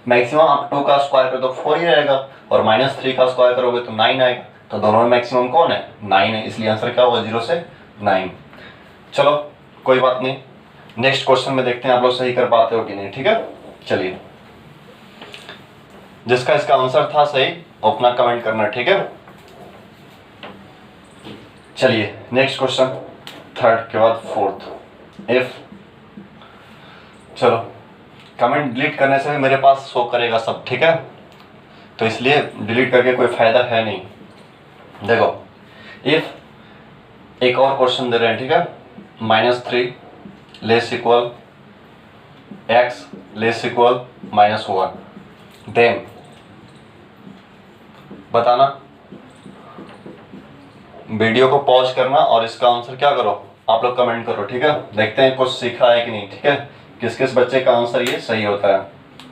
मैक्सिमम आप 2 का स्क्वायर करो तो 4 ही रहेगा, और -3 का स्क्वायर करोगे तो 9 आएगा। तो दोनों में मैक्सिमम कौन है 9 है, इसलिए आंसर क्या होगा 0 से 9। चलो कोई बात नहीं, नेक्स्ट क्वेश्चन में देखते हैं आप लोग सही कर पाते हो कि नहीं, ठीक है। चलिए, जिसका इसका आंसर था सही अपना कमेंट करना, ठीक है। चलिए नेक्स्ट क्वेश्चन, थर्ड के बाद फोर्थ, इफ। चलो, कमेंट डिलीट करने से भी मेरे पास शो करेगा सब, ठीक है, तो इसलिए डिलीट करके कोई फायदा है नहीं। देखो, इफ एक और क्वेश्चन दे रहे हैं, ठीक है, -3 less equal x less equal -1, then बताना। वीडियो को पॉज करना और इसका आंसर क्या करो, आप लोग कमेंट करो, ठीक है। देखते हैं कुछ सीखा है कि नहीं, ठीक है, किस किस बच्चे का आंसर ये सही होता है।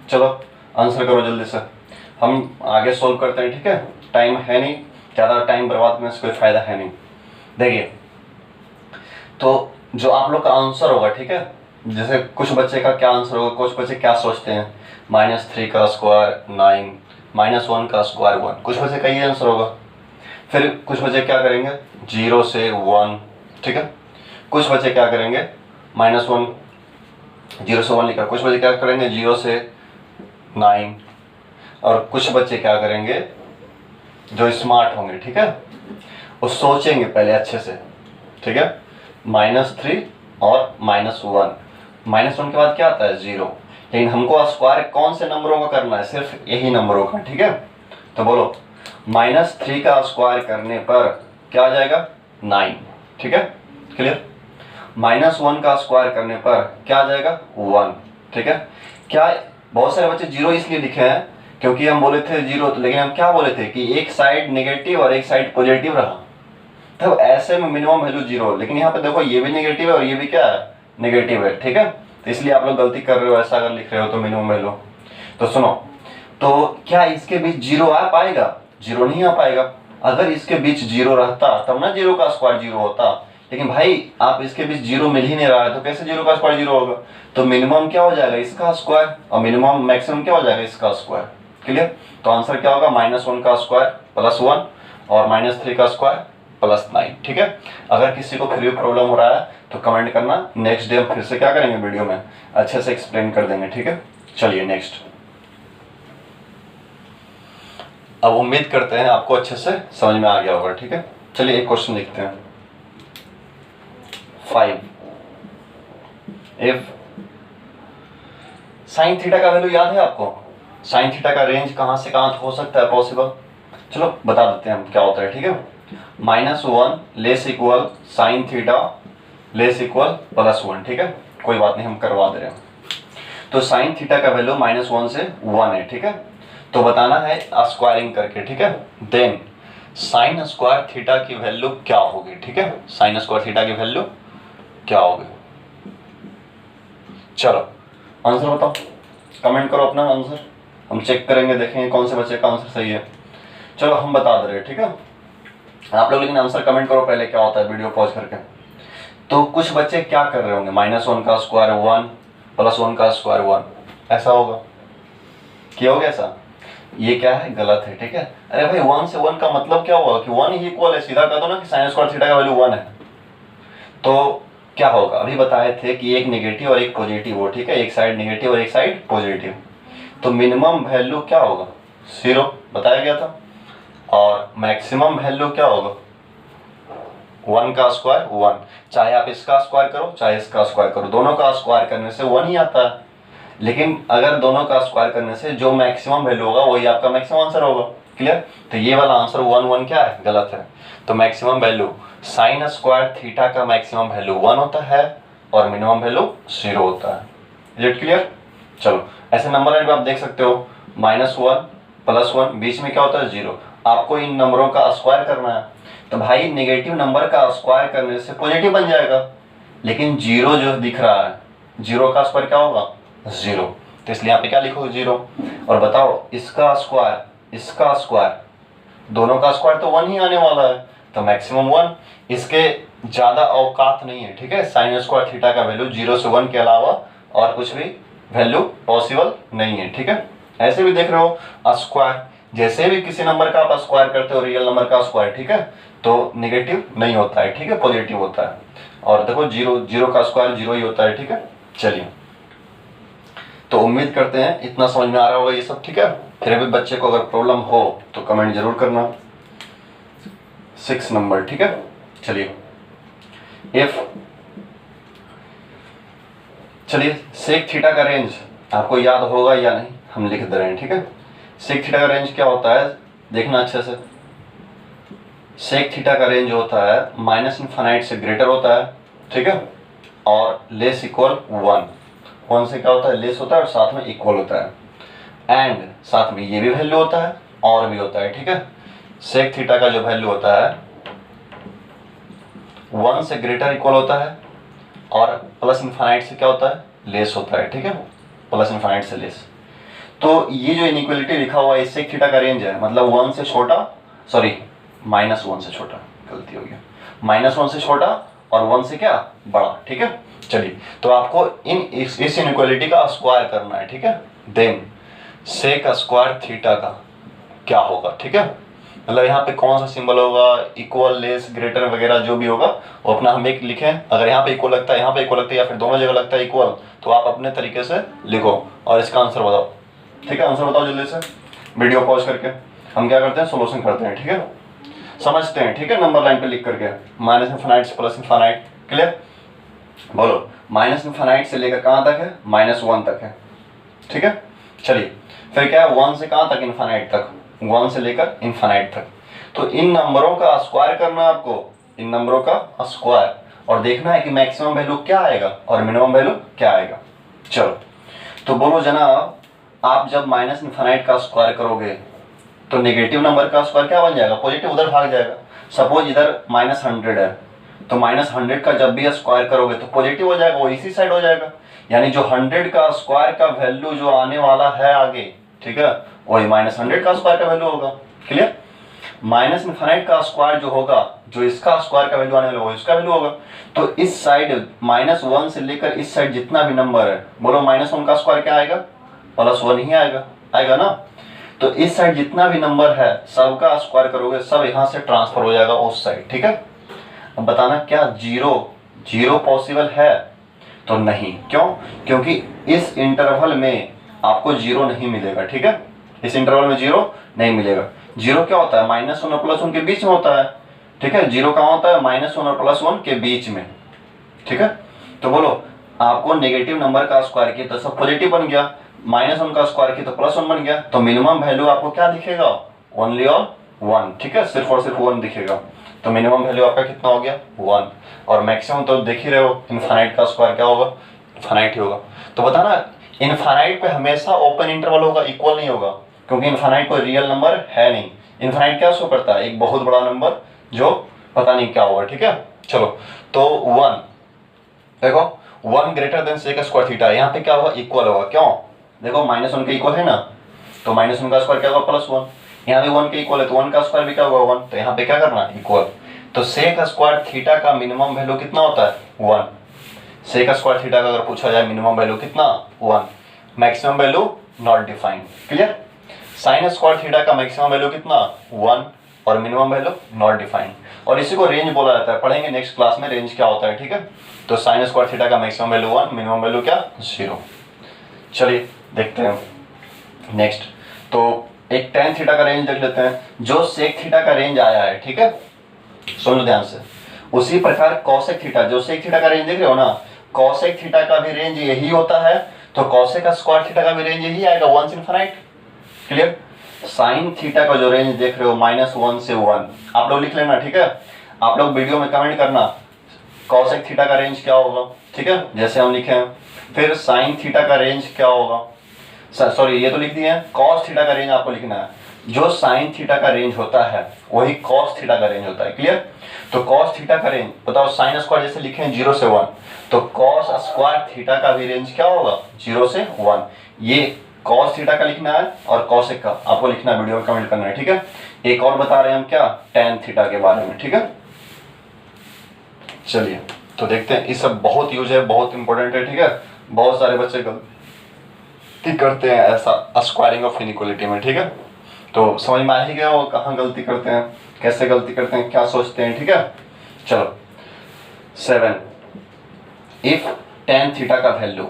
चलो आंसर करो जल्दी से, हम आगे सोल्व करते हैं, ठीक है। टाइम है नहीं, ज़्यादा टाइम बर्बाद करने से कोई फायदा है नहीं। देखिए, तो जो आप लोग का आंसर होगा, ठीक है, जैसे कुछ बच्चे का क्या आंसर होगा, कुछ बच्चे क्या सोचते हैं, -3 का स्क्वायर 9, -1 का स्क्वायर 1, कुछ बच्चे का ये आंसर होगा। फिर कुछ बच्चे क्या करेंगे 0 से 1, ठीक है, कुछ बच्चे क्या करेंगे -1 0 से 1 लिखा, कुछ बच्चे क्या करेंगे 0 से 9, और कुछ बच्चे क्या करेंगे जो स्मार्ट होंगे, ठीक है, वो सोचेंगे पहले अच्छे से, ठीक है। -3 और -1, -1 के बाद क्या आता है 0, लेकिन हमको स्क्वायर कौन से नंबरों का करना है, सिर्फ यही नंबरों का, ठीक है। तो बोलो -3 का स्क्वायर करने पर क्या आ जाएगा 9, ठीक है, क्लियर। -1 का स्क्वायर करने पर क्या आ जाएगा 1, ठीक है। क्या बहुत सारे बच्चे 0 इसलिए लिखे हैं क्योंकि हम बोले थे 0, तो लेकिन हम क्या बोले थे कि एक साइड नेगेटिव और एक साइड पॉजिटिव रहा, तब ऐसे में मिनिमम वैल्यू 0, लेकिन यहाँ पे देखो ये भी नेगेटिव है और ये भी क्या है नेगेटिव है, ठीक है। तो इसलिए आप लोग गलती कर रहे हो, ऐसा अगर लिख रहे हो तो मिनिमम वैल्यू। तो सुनो, तो क्या इसके बीच 0 आ पाएगा, 0 नहीं आ पाएगा। अगर इसके बीच 0 रहता तब ना 0 का स्क्वायर 0 होता, लेकिन भाई आप इसके बीच 0 मिल ही नहीं रहा है, तो कैसे 0 का स्क्वायर 0 होगा। तो मिनिमम क्या हो जाएगा इसका स्क्वायर, और मिनिमम मैक्सिमम क्या हो जाएगा इसका स्क्वायर, क्लियर। तो आंसर क्या होगा -1 का स्क्वायर +1 और -3 का स्क्वायर +9, ठीक है। अगर किसी को फिर भी प्रॉब्लम हो रहा है तो कमेंट करना, नेक्स्ट डे हम फिर से क्या करेंगे वीडियो में अच्छे से एक्सप्लेन कर देंगे, ठीक है। चलिए नेक्स्ट, अब उम्मीद करते हैं आपको अच्छे से समझ में आ गया होगा, ठीक है। चलिए एक क्वेश्चन लिखते हैं, 5, इफ साइन थीटा का वैल्यू याद है आपको, साइन थीटा का रेंज कहां से कहां हो सकता है पॉसिबल, चलो बता देते हैं हम क्या होता है, ठीक है। -1 less equal sine theta less equal +1, ठीक है, कोई बात नहीं हम करवा दे रहे हैं। तो साइन थीटा का वैल्यू -1 से 1 है, ठीक है। तो बताना है स्क्वायरिंग करके, ठीक है। देन साइन स्क्वायर थीटा की वैल्यू क्या होगी, ठीक है, साइन स्क्वायर थीटा की वैल्यू क्या होगी। चलो आंसर बताओ, कमेंट करो अपना आंसर, हम चेक करेंगे, देखेंगे कौन से बच्चे का आंसर सही है। चलो हम बता दे रहे हैं, ठीक है, आप लोग लेकिन आंसर कमेंट करो पहले क्या होता है वीडियो पॉज करके। तो कुछ बच्चे क्या कर रहे होंगे, -1 का स्क्वायर 1 +1 का स्क्वायर 1, ऐसा होगा, क्या होगा ऐसा, ये क्या है, गलत है, ठीक है। अरे भाई 1 से 1 का मतलब क्या हुआ कि 1 ही इक्वल है, सीधा कह दो ना कि साइन स्क्वायर थीटा का वैल्यू 1 है। तो क्या होगा, अभी बताए थे कि एक नेगेटिव और एक पॉजिटिव हो, ठीक है, एक साइड नेगेटिव और एक साइड पॉजिटिव, तो मिनिमम वैल्यू क्या होगा, 0 बताया गया था, और मैक्सिमम वैल्यू क्या होगा, 1 का स्क्वायर 1, चाहे आप इसका स्क्वायर करो चाहे इसका स्क्वायर करो, दोनों का स्क्वायर करने से 1 ही आता है। लेकिन अगर दोनों का स्क्वायर करने से जो मैक्सिमम वैल्यू होगा वही आपका मैक्सिमम आंसर होगा, क्लियर। तो ये वाला आंसर 1 1 क्या है, गलत है। तो maximum value sine square theta का मैक्सिमम वैल्यू 1 होता है और मिनिमम वैल्यू 0 होता है, इज इट क्लियर। चलो ऐसे नंबर लाइन पे आप देख सकते हो, -1 +1 बीच में क्या होता है 0, आपको इन नंबरों का स्क्वायर करना है। तो भाई नेगेटिव नंबर का स्क्वायर करने से पॉजिटिव बन जाएगा, लेकिन 0 जो दिख रहा है, 0 का स्क्वायर क्या होगा 0, तो इसलिए यहाँ पे क्या लिखोगे 0। और बताओ इसका स्क्वायर दोनों का स्क्वायर तो 1 ही आने वाला है, तो मैक्सिमम 1, इसके ज़्यादा औकात नहीं है, ठीक है, साइन स्क्वायर थीटा का वैल्यू 0 से 1 के अलावा और कुछ भी वैल्यू पॉसिबल नहीं है, ठीक है। ऐसे भी देख रहे हो स्क्वायर, जैसे भी किसी नंबर का आप स्क्वायर करते हो रियल नंबर का स्क्वायर, ठीक है, तो नेगेटिव नहीं होता है, ठीक है, पॉजिटिव होता है। और देखो 0 का स्क्वायर 0 ही होता है, ठीक है। चलिए तो उम्मीद करते हैं इतना समझ में आ रहा होगा ये सब, ठीक है। फिर भी बच्चे को अगर प्रॉब्लम हो तो कमेंट जरूर करना। 6 नंबर, ठीक है। चलिए सेक थीटा का रेंज आपको याद होगा या नहीं, हम लिख दे रहे हैं, ठीक है। सेक थीटा का रेंज क्या होता है देखना अच्छे से। सेक थीटा का रेंज होता है -∞ से ग्रेटर होता है, ठीक है, और लेस इक्वल 1 से क्या होता है, लेस होता है और साथ में इक्वल होता है, एंड साथ में ये भी वैल्यू होता है और भी होता है, ठीक है। सेक थीटा का जो वैल्यू होता है 1 से ग्रेटर इक्वल होता है और +∞ से क्या होता है, लेस होता है, ठीक है, +∞ से लेस। तो ये जो इनइक्वालिटी लिखा हुआ है सेक थीटा का रेंज है, मतलब 1 से छोटा, सॉरी -1 से छोटा, गलती हो गया, -1 से छोटा और 1 से क्या बड़ा, ठीक है। चलिए तो आपको इस इनइक्वालिटी का स्क्वायर करना है, ठीक है। देन सेक स्क्वायर थीटा का क्या होगा, ठीक है, मतलब यहाँ पे कौन सा सिंबल होगा, इक्वल, लेस, ग्रेटर वगैरह जो भी होगा वो अपना हम एक लिखें। अगर यहाँ पे इक्वल लगता है, यहाँ पे इक्वल लगता है, या फिर दोनों जगह लगता है इक्वल, तो आप अपने तरीके से लिखो और इसका आंसर बताओ, ठीक है। आंसर बताओ जल्दी से, वीडियो पॉज करके। हम क्या करते हैं, सोल्यूशन करते हैं, ठीक है, समझते हैं, ठीक है, नंबर लाइन पे लिख करके, -∞ से +∞, क्लियर। बोलो -∞ से लेकर कहाँ तक है, -1 तक है, ठीक है। चलिए फिर क्या है, 1 से कहाँ तक, इनफाइनाइट तक, 1 से लेकर इनफाइनाइट तक। तो इन नंबरों का स्क्वायर करना है आपको, इन नंबरों का स्क्वायर, और देखना है कि मैक्सिमम वैल्यू क्या आएगा और मिनिमम वैल्यू क्या आएगा। चलो तो बोलो जनाब, आप जब -∞ का स्क्वायर करोगे तो नेगेटिव नंबर का स्क्वायर क्या बन जाएगा, पॉजिटिव उधर भाग जाएगा। सपोज इधर -100 है, तो -100 का जब भी स्क्वायर करोगे तो पॉजिटिव हो जाएगा, वो इसी साइड हो जाएगा, यानी जो 100 का स्क्वायर का वैल्यू जो आने वाला है आगे, ठीक है, वही -100 का स्क्वायर का वैल्यू होगा, क्लियर। -∞ का स्क्वायर जो होगा, जो इसका स्क्वायर का वैल्यू आने वाला है वो इसका वैल्यू होगा। तो इस साइड -1 से लेकर इस साइड जितना भी नंबर है, बोलो -1 का स्क्वायर क्या आएगा, +1 ही आएगा, आएगा ना। तो इस साइड जितना भी नंबर है सबका स्क्वायर करोगे, सब यहाँ से ट्रांसफर हो जाएगा उस साइड, ठीक है। अब बताना क्या जीरो पॉसिबल है, तो नहीं, क्यों, क्योंकि इस इंटरवल में आपको 0 नहीं मिलेगा, ठीक है, इस इंटरवल में 0 नहीं मिलेगा। 0 क्या होता है, -1 और +1 के बीच में होता है, ठीक है। 0 कहाँ होता है, -1 और +1 के बीच में, ठीक है। तो बोलो आपको नेगेटिव नंबर का स्क्वायर किया तो सब पॉजिटिव बन गया, -1 का स्क्वायर किया तो +1 बन गया, तो मिनिमम वैल्यू आपको क्या दिखेगा, ओनली और 1, ठीक है, सिर्फ और सिर्फ 1 दिखेगा। तो मिनिमम वैल्यू आपका कितना हो गया, 1, और मैक्सिमम तो देख ही रहे हो, इनफाइनाइट का स्क्वायर क्या होगा, इनफाइनाइट ही होगा। तो बताना इनफाइनाइट पे हमेशा ओपन इंटरवल होगा, इक्वल नहीं होगा, क्योंकि इनफाइनाइट कोई रियल नंबर है नहीं, इनफाइनाइट क्या शो करता है, एक बहुत बड़ा नंबर जो पता नहीं क्या होगा, ठीक है। चलो तो 1 देखो 1 greater than sec square theta, यहाँ पे क्या होगा, इक्वल होगा, क्यों, देखो -1 के इक्वल है ना, तो -1 का स्क्वायर क्या होगा +1, यहाँ भी 1 के इक्वल है तो 1 का स्क्वायर भी क्या होगा 1, तो यहाँ पे क्या करना है इक्वल। तो सेक स्क्वायर थीटा का मिनिमम वैल्यू कितना होता है 1, सेक स्क्वायर थीटा का अगर पूछा जाए मिनिमम वैल्यू कितना 1, maximum value not defined, clear. Sine square theta का मैक्सिमम वैल्यू कितना 1 और मिनिमम वैल्यू नॉट डिफाइंड, और इसी को रेंज बोला जाता है, पढ़ेंगे नेक्स्ट क्लास में रेंज क्या होता है, ठीक है। तो साइन स्क्वायर थीटा का मैक्सिमम वैल्यू 1, मिनिमम वैल्यू क्या 0। चलिए देखते हैं नेक्स्ट, तो एक टेन थीटा का रेंज देख लेते हैं, जो सेक थीटा का रेंज आया है, ठीक है, सुन लो ध्यान से। उसी प्रकार कॉसेक थीटा, जो सेक थीटा का रेंज देख रहे हो ना, कॉसेक थीटा का भी रेंज यही होता है, तो कॉसेक का स्क्वायर थीटा का भी रेंज यही आएगा 1 से इनफाइनाइट, क्लियर। साइन थीटा का जो रेंज देख रहे हो -1 से 1, आप लोग लिख लेना, ठीक है। आप लोग वीडियो में कमेंट करना कॉसेक थीटा का रेंज क्या होगा, ठीक है, जैसे हम लिखे हैं। फिर साइन थीटा का रेंज क्या होगा, सॉरी ये तो लिख दिए हैं, कॉस थीटा का रेंज आपको लिखना है, जो साइन थीटा का रेंज होता है वही कॉस थीटा का रेंज होता है, क्लियर। तो कॉस थीटा का रेंज बताओ, साइन स्क्वायर जैसे लिखे हैं 0 से 1, तो कॉस स्क्वायर थीटा का भी रेंज क्या होगा 0 से 1, ये कॉस थीटा का लिखना है और कॉसेक का आपको लिखना है, वीडियो में कमेंट करना है, ठीक है। एक और बता रहे हैं हम क्या, टेन थीटा के बारे में, ठीक है। चलिए तो देखते हैं, इस सब बहुत यूज है, बहुत इंपॉर्टेंट है, ठीक है। बहुत सारे बच्चे गलती करते हैं ऐसा स्क्वायरिंग ऑफ इनइक्वालिटी में, ठीक है। तो समझ में आ ही गया वो कहाँ गलती करते हैं, कैसे गलती करते हैं, क्या सोचते हैं, ठीक है। चलो 7, इफ टेन थीटा का वैल्यू,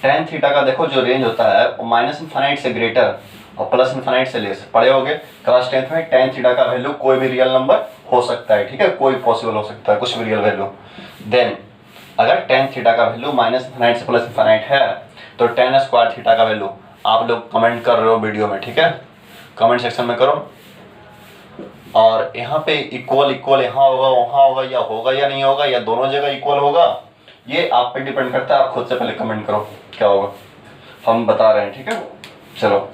टेन थीटा का देखो जो रेंज होता है वो -इनफाइनाइट से ग्रेटर और +इनफाइनाइट से लेस, पढ़े होगे क्लास 10th में। टेन थीटा का वैल्यू कोई भी रियल नंबर हो सकता है, ठीक है, कोई पॉसिबल हो सकता है, कुछ भी रियल वैल्यू। देन अगर टेन थीटा का वैल्यू -इनफाइनाइट से +इनफाइनाइट है, तो टेन स्क्वायर थीटा का वैल्यू, आप लोग कमेंट कर रहे हो वीडियो में, ठीक है, कमेंट सेक्शन में करो। और यहाँ पे इक्वल इक्वल यहाँ होगा वहाँ होगा या नहीं होगा, या दोनों जगह इक्वल होगा, ये आप पे डिपेंड करता है, आप खुद से पहले कमेंट करो क्या होगा, हम बता रहे हैं, ठीक है। चलो,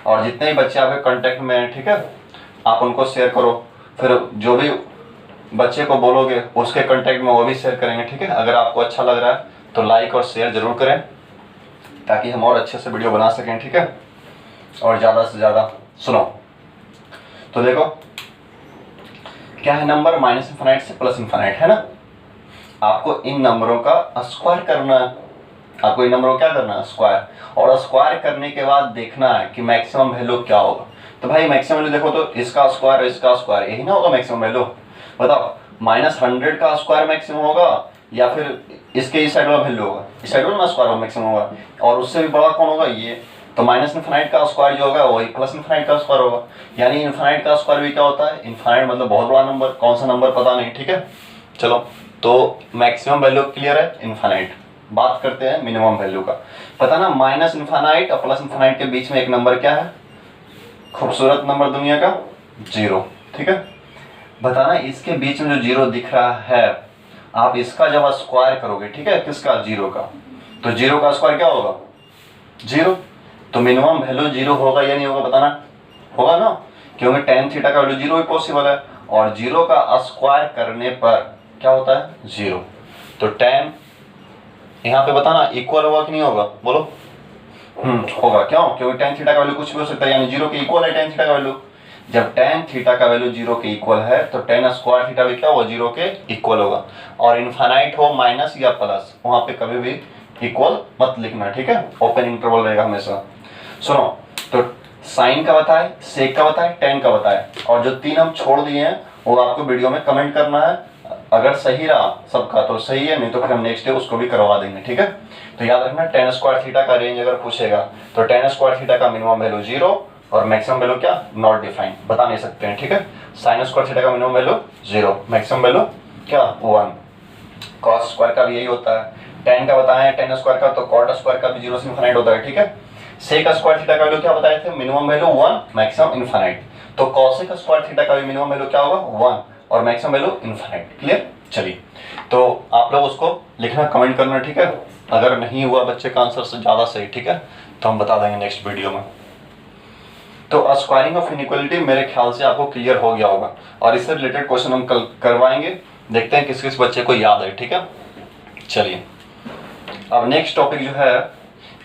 और जितने भी बच्चे आपके कांटेक्ट में हैं, ठीक है, आप उनको शेयर करो, फिर जो भी बच्चे को बोलोगे उसके कांटेक्ट में वो भी शेयर करेंगे, ठीक है। अगर आपको अच्छा लग रहा है तो लाइक और शेयर जरूर करें, ताकि हम और अच्छे से वीडियो बना सकें, ठीक है, और ज़्यादा से ज़्यादा सुनो। तो देखो क्या है, नंबर -इनफाइनाइट से +इनफाइनाइट है ना, आपको इन नंबरों का स्क्वायर करना है, आपको इन नंबरों क्या करना है स्क्वायर, और स्क्वायर करने के बाद देखना है कि मैक्सिमम वैल्यू क्या होगा। तो भाई मैक्सिमम वैल्यू देखो, तो इसका स्क्वायर इसका स्क्वायर यही ना होगा मैक्सिमम वैल्यू, बताओ -100 का स्क्वायर मैक्सिमम होगा या फिर इसके इस साइड वाला वैल्यू होगा, इस साइड वाला ना स्क्वायर मैक्सिमम होगा, और उससे भी बड़ा कौन होगा ये, तो -इनफाइनाइट का स्क्वायर जो होगा वही +इनफाइनाइट का स्क्वायर होगा। यानी इनफाइनाइट का स्क्वायर भी क्या होता है, इनफाइनाइट मतलब बहुत बड़ा नंबर, कौन सा नंबर पता नहीं, ठीक है। चलो तो मैक्सिमम वैल्यू क्लियर है इनफाइनाइट, बात करते हैं मिनिमम वैल्यू का। पता ना -इनफाइनाइट और +इनफाइनाइट के बीच में एक नंबर क्या है, खूबसूरत नंबर दुनिया का 0, ठीक है। बताना इसके बीच में जो 0 दिख रहा है, आप इसका जब स्क्वायर करोगे, ठीक है, किसका 0 का, तो 0 का स्क्वायर क्या होगा 0, तो मिनिमम वैल्यू 0 होगा या नहीं होगा, बताना होगा ना, क्योंकि टेन थीटा का वैल्यू 0 ही पॉसिबल है, और 0 का स्क्वायर करने पर क्या होता है 0, तो टेन यहाँ पे बताना इक्वल होगा कि नहीं होगा, बोलो होगा, क्यों, क्योंकि टेन थीटा का वैल्यू कुछ भी हो सकता है, यानी 0 के इक्वल है टेन थीटा का वैल्यू। जब टेन थीटा का वैल्यू 0 के इक्वल है तो टेन स्क्वायर थीटा भी क्या होगा 0 के इक्वल होगा, और इनफाइनाइट हो माइनस या प्लस, वहां पे कभी भी इक्वल मत लिखना, ठीक है, ओपन इंटरवल रहेगा हमेशा। सुनो, तो साइन का बताए, सेक का बताए, टेन का बताए, और जो 3 हम छोड़ दिए हैं वो आपको वीडियो में कमेंट करना है, अगर सही रहा सबका तो सही है, नहीं तो फिर हम नेक्स्ट डे उसको भी करवा देंगे, ठीक है। तो याद रखना, टेन स्क्वायर थीटा का रेंज अगर पूछेगा तो टेन स्क्वायर थीटा का मिनिमम वैल्यू 0 और मैक्सिमम वैल्यू क्या नॉट डिफाइंड, बता नहीं सकते हैं, ठीक है। साइन स्क्वायर थीटा का मिनिमम वैल्यू 0, मैक्सिमम वैल्यू क्या 1, कॉस स्क्वायर का भी यही होता है, टेन का बताया टेन स्क्वायर का, तो कॉट स्क्वायर का भी 0 से इनफाइनाइट होता है, ठीक है। सेक स्क्वायर थीटा का वैल्यू क्या बताए थे, मिनिमम वैल्यू 1, मैक्सिमम इनफाइनाइट, तो कॉसेक स्क्वायर थीटा का भी मिनिमम वैल्यू क्या होगा 1 और मैक्सिमम वैल्यू इनफाइनाइट, क्लियर। चलिए, तो आप लोग उसको लिखना, कमेंट करना, ठीक है। अगर नहीं हुआ बच्चे का आंसर से ज़्यादा सही, ठीक है, तो हम बता देंगे नेक्स्ट वीडियो में। तो स्क्वायरिंग ऑफ इनइक्वालिटी मेरे ख्याल से आपको क्लियर हो गया होगा, और इससे रिलेटेड क्वेश्चन हम कल करवाएंगे, देखते हैं किस किस बच्चे को याद है। ठीक है, चलिए अब नेक्स्ट टॉपिक जो है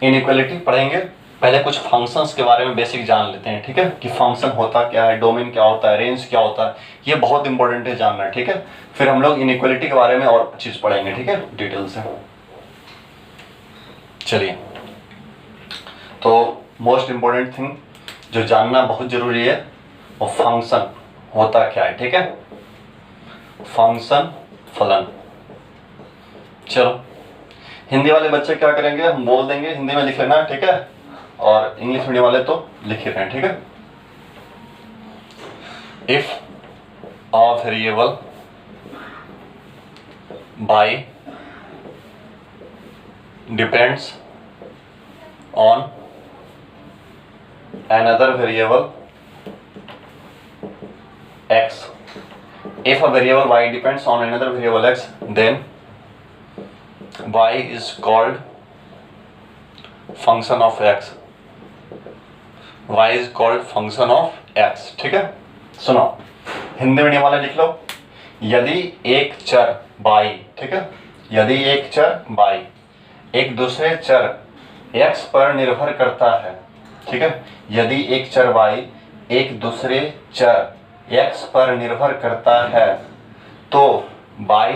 इनइक्वालिटी पढ़ेंगे। पहले कुछ फंक्शंस के बारे में बेसिक जान लेते हैं। ठीक है, कि फंक्शन होता क्या है, डोमेन क्या होता है, रेंज क्या होता है, ये बहुत इंपॉर्टेंट है जानना। ठीक है, फिर हम लोग इनइक्वालिटी के बारे में और चीज पढ़ेंगे। ठीक है, डिटेल से। चलिए, तो मोस्ट इंपॉर्टेंट थिंग जो जानना बहुत जरूरी है वो फंक्शन होता क्या है। ठीक है, फंक्शन फलन। चलो, हिंदी वाले बच्चे क्या करेंगे, हम बोल देंगे हिंदी में लिख लेना। ठीक है, और इंग्लिश मीडियम वाले तो लिख रहे हैं। ठीक है, if a variable bye depends on another variable x, if a variable y depends on another variable x, then y is called function of x, y is called function of x। ठीक है, सुनो, Hindi medium वाले लिख लो, यदि एक चर y, ठीक है, यदि एक चर y एक दूसरे चर x पर निर्भर करता है, ठीक है, यदि एक चर y एक दूसरे चर x पर निर्भर करता है तो y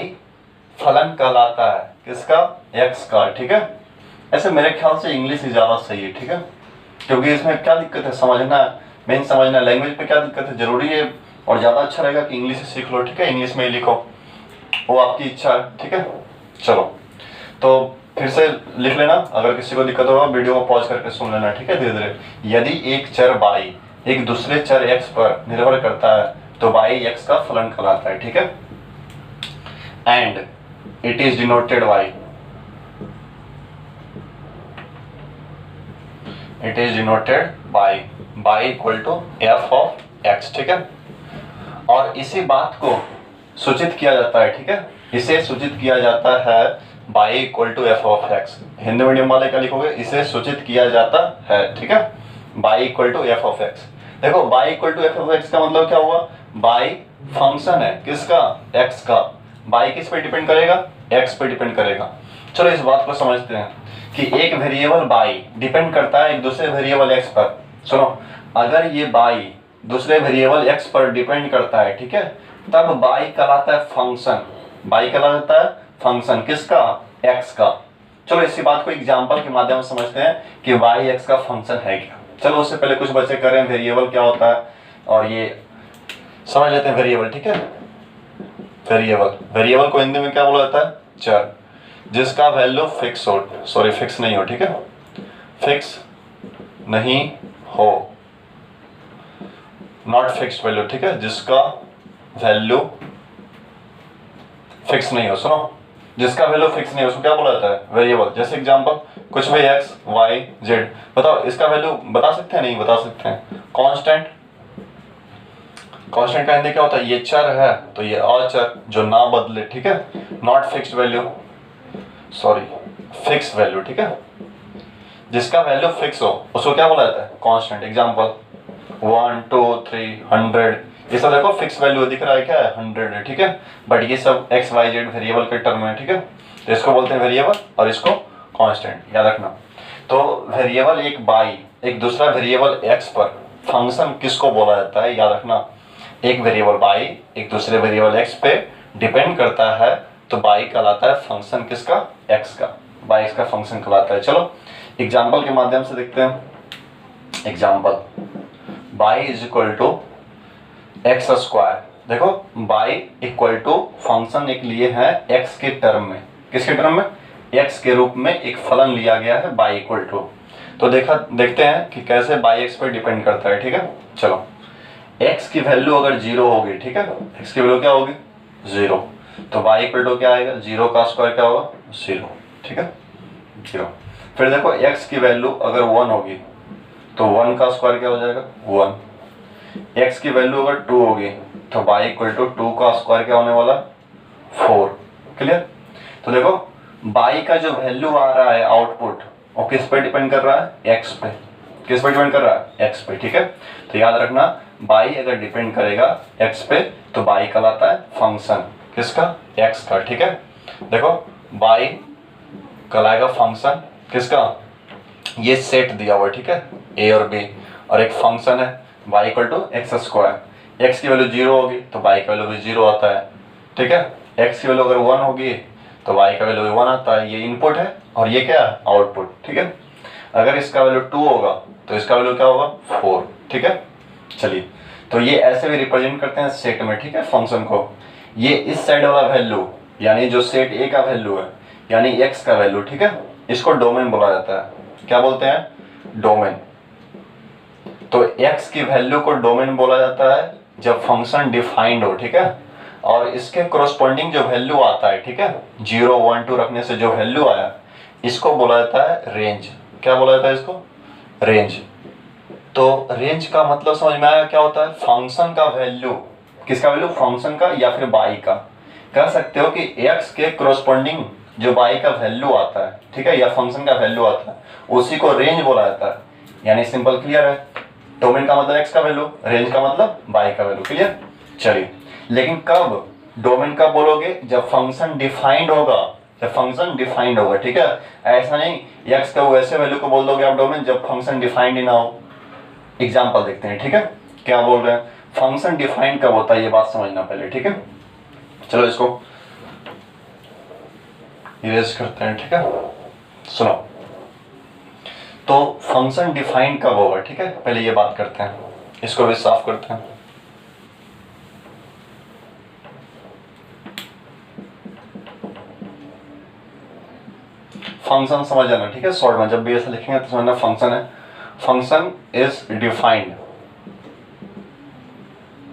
फलन कहलाता है किसका, x का। ठीक है, ऐसे मेरे ख्याल से इंग्लिश ही ज़्यादा सही है। ठीक है, क्योंकि इसमें क्या दिक्कत है, समझना मेन समझना, लैंग्वेज पे क्या दिक्कत है, जरूरी है, और ज़्यादा अच्छा रहेगा कि इंग्लिश सीख लो। ठीक है, इंग्लिश में ही लिखो, वो आपकी इच्छा है। ठीक है, चलो तो फिर से लिख लेना, अगर किसी को दिक्कत होगा वीडियो को पॉज करके सुन लेना। ठीक है, धीरे धीरे। यदि एक चर y एक दूसरे चर x पर निर्भर करता है तो y x का फलन कहलाता है। ठीक है, and it is denoted y, it is denoted by y equal to f of x। ठीक है, और इसी बात को सूचित किया जाता है। ठीक है, इसे सूचित किया जाता है y equal to f of x. Hindi medium वाले क्या लिखोगे, इसे सूचित किया जाता है। ठीक है, y equal to f of x. देखो y equal to f of x का मतलब क्या हुआ, y फंक्शन है किसका, x का। y किस पे डिपेंड करेगा, x पे डिपेंड करेगा। चलो इस बात को समझते हैं कि एक वेरिएबल y डिपेंड करता है एक दूसरे वेरिएबल x पर। सुनो, अगर ये y दूसरे वेरिएबल x पर डिपेंड करता है, ठीक है, तब y कहलाता है फंक्शन, y कहलाता है फंक्शन किसका, x का। चलो इसी बात को एग्जांपल के माध्यम से समझते हैं कि y x का फंक्शन है क्या। चलो उससे पहले कुछ बच्चे करें वेरिएबल क्या होता है, और ये समझ लेते हैं वेरिएबल। ठीक है, वेरिएबल, वेरिएबल को हिंदी में क्या बोला जाता है, चर, जिसका वैल्यू फिक्स हो, सॉरी फिक्स नहीं हो। ठीक है, फिक्स नहीं हो, नॉट फिक्स्ड वैल्यू। ठीक है, जिसका वैल्यू फिक्स नहीं हो। सुनो, जिसका वैल्यू फिक्स नहीं है उसको क्या बोला जाता है, वेरिएबल। जैसे एग्जांपल कुछ भी x y z, बताओ इसका वैल्यू बता सकते हैं, नहीं बता सकते हैं। कांस्टेंट, कांस्टेंट का हिंदी क्या होता है, ये चर है तो ये अचर जो ना बदले। ठीक है, not fixed value, sorry fix value. ठीक है, जिसका वैल्यू फिक्स हो उसको क्या बोला जाता है, कांस्टेंट। एग्जांपल 1 2 3 100, ये सब देखो फिक्स वैल्यू दिख रहा है, क्या है 100 है। ठीक है, बट ये सब x y z वेरिएबल के टर्म है। ठीक है, तो इसको बोलते हैं वेरिएबल और इसको कांस्टेंट, याद रखना। तो वेरिएबल एक y एक दूसरा वेरिएबल x पर फंक्शन किसको बोला जाता है, याद रखना। एक वेरिएबल y एक दूसरे वेरिएबल x पे डिपेंड करता है तो y कहलाता है फंक्शन किसका, x का, y x का फंक्शन कहलाता है। चलो एग्जाम्पल के माध्यम से देखते हैं। Example y is equal to x square. देखो y इक्वल टू फंक्शन एक लिए है x के टर्म में, किसके टर्म में, x के रूप में एक फलन लिया गया है y इक्वल टू। तो देखते हैं कि कैसे y x पर डिपेंड करता है। ठीक है, चलो x की वैल्यू अगर 0 होगी, ठीक है, x की वैल्यू क्या होगी 0, तो y इक्वल टू क्या आएगा, 0 का स्क्वायर क्या होगा 0। ठीक है, 0। फिर देखो x की वैल्यू अगर 1 होगी तो 1 का स्क्वायर क्या हो जाएगा 1। x की वैल्यू अगर 2 होगी तो y इक्वल टू 2 का स्क्वायर क्या होने वाला 4। क्लियर। तो देखो y का जो वैल्यू आ रहा है आउटपुट वो किस पे डिपेंड कर रहा है, x पे। किस पे डिपेंड कर रहा है, x पे, ठीक है। तो याद रखना y अगर डिपेंड करेगा x पे तो y कहलाता है फंक्शन किसका, x का, ठीक है। देखो y कहलाएगा फंक्शन किसका, ये सेट दिया हुआ है, ठीक है, a और b, और एक फंक्शन है y equal to x square, x की वैल्यू 0 होगी तो y का वैल्यू भी 0 आता है, ठीक है। x की वैल्यू अगर 1 होगी तो y का वैल्यू भी 1 आता है। ये इनपुट है और ये क्या है, आउटपुट, ठीक है। अगर इसका वैल्यू 2 होगा तो इसका वैल्यू क्या होगा, 4, ठीक है। चलिए, तो ये ऐसे भी रिप्रेजेंट करते हैं सेट में, ठीक है, फंक्शन को। ये इस साइड वाला वैल्यू यानी जो सेट ए का वैल्यू है यानी x का वैल्यू, ठीक है, इसको डोमेन बोला जाता है। क्या बोलते हैं, डोमेन। तो x की वैल्यू को डोमेन बोला जाता है जब फंक्शन डिफाइंड हो, ठीक है, और इसके कोरस्पॉन्डिंग जो वैल्यू आता है, ठीक है, 0 1 2 रखने से जो वैल्यू आया इसको बोला जाता है रेंज। क्या बोला जाता है इसको, रेंज। तो रेंज का मतलब समझ में आया क्या होता है, फंक्शन का वैल्यू, किसका वैल्यू, फंक्शन का या फिर y का। कह सकते हो कि x के कोरस्पॉन्डिंग जो y का वैल्यू आता है, ठीक है, या फंक्शन का वैल्यू आता है उसी को रेंज बोला जाता है। यानी सिंपल क्लियर है, डोमेन का मतलब x का वैल्यू, रेंज का मतलब y का वैल्यू, क्लियर। चलिए, लेकिन कब डोमेन कब बोलोगे, जब फंक्शन डिफाइंड होगा, जब फंक्शन डिफाइंड होगा, ठीक है। ऐसा नहीं x का वैसे वैल्यू को बोल दोगे आप डोमेन जब फंक्शन डिफाइंड ही ना हो। एग्जांपल देखते हैं, ठीक है, क्या बोल रहे हैं, फंक्शन डिफाइंड कब होता है ये बात समझना पहले, ठीक है। चलो इसको इरेज करते हैं, ठीक है। सुनो, तो फंक्शन डिफाइंड कब होगा, ठीक है, पहले ये बात करते हैं, इसको भी साफ करते हैं। फंक्शन समझ जाना, ठीक है, शॉर्ट में जब भी ऐसा लिखेंगे तो समझना फंक्शन है, फंक्शन इज डिफाइंड,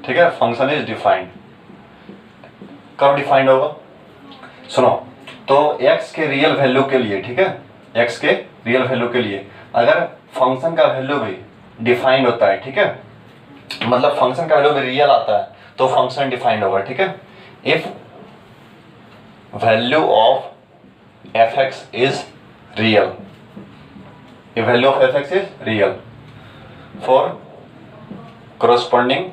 ठीक है, फंक्शन इज डिफाइंड। कब डिफाइंड होगा, सुनो, तो x के रियल वैल्यू के लिए, ठीक है, x के रियल वैल्यू के लिए अगर फंक्शन का वैल्यू भी डिफाइंड होता है, ठीक है, मतलब फंक्शन का वैल्यू भी रियल आता है तो फंक्शन डिफाइंड होगा, ठीक है। If value of fx is real, if value of fx is real for corresponding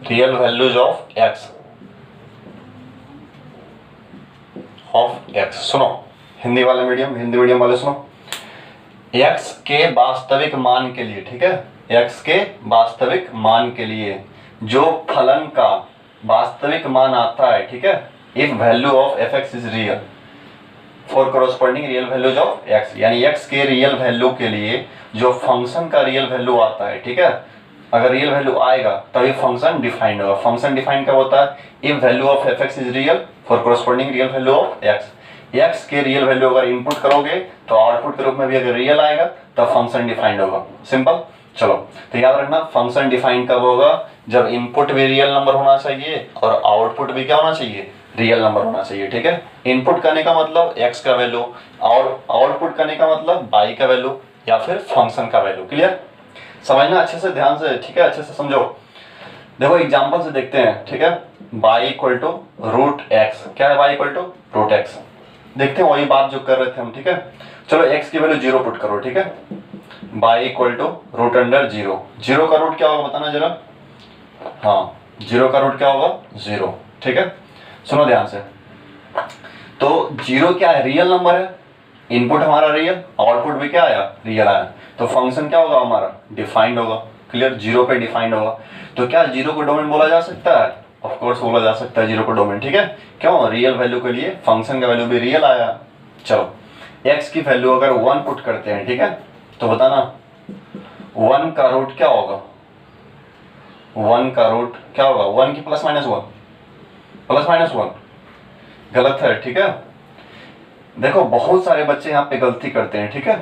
real values of x सुनो, हिंदी मीडियम वाले सुनो, x के वास्तविक मान के लिए, ठीक है, x के वास्तविक मान के लिए जो फलन का वास्तविक मान आता है, ठीक है, if value of fx is real for corresponding real values of x, यानी x के रियल वैल्यू के लिए जो फंक्शन का रियल वैल्यू आता है, ठीक है, अगर रियल वैल्यू आएगा तभी फंक्शन डिफाइंड होगा। फंक्शन डिफाइंड कब होता है, if value of fx is real for corresponding real value of x, x के रियल वैल्यू अगर इनपुट करोगे तो आउटपुट के रूप में भी अगर रियल आएगा तब फंक्शन डिफाइंड होगा, सिंपल। चलो, तो याद रखना फंक्शन डिफाइंड कब होगा, जब इनपुट भी रियल नंबर होना चाहिए और आउटपुट भी क्या होना चाहिए, रियल नंबर होना चाहिए, ठीक है। इनपुट करने का मतलब x का वैल्यू और आउटपुट करने का मतलब y का वैल्यू या फिर फंक्शन का वैल्यू, क्लियर। समझना अच्छे से, ध्यान से, ठीक है, अच्छे से समझो। देखो एग्जांपल से देखते हैं, ठीक है, y equal to root x, क्या है y equal to root x, देखते हैं वही बात जो कर रहे थे हम, ठीक है। चलो x की वैल्यू 0 पुट करो, ठीक है, y equal to root under 0, 0 का रूट क्या होगा बताना जरा, हाँ 0 का रूट क्या होगा 0, ठीक है। सुनो ध्यान से, तो 0 क्या है, रियल नंबर है, इनपुट हमारा रियल, आउटपुट भी क्या आया, रियल आया, तो फंक्शन क्या होगा हमारा, डिफाइंड होगा, क्लियर, 0 पे डिफाइंड होगा। तो क्या 0 को डोमेन बोला जा सकता है, ऑफ कोर्स बोला जा सकता है 0 को डोमेन, ठीक है, क्यों, रियल वैल्यू के लिए फंक्शन का वैल्यू भी रियल आया। चलो, x की वैल्यू अगर 1 पुट करते हैं, ठीक है, तो बताना 1 का रूट क्या होगा, 1 का रूट क्या होगा, 1 की प्लस माइनस 1, प्लस माइनस 1, गलत है, ठीक है। देखो बहुत सारे बच्चे यहाँ पे गलती करते हैं, ठीक है,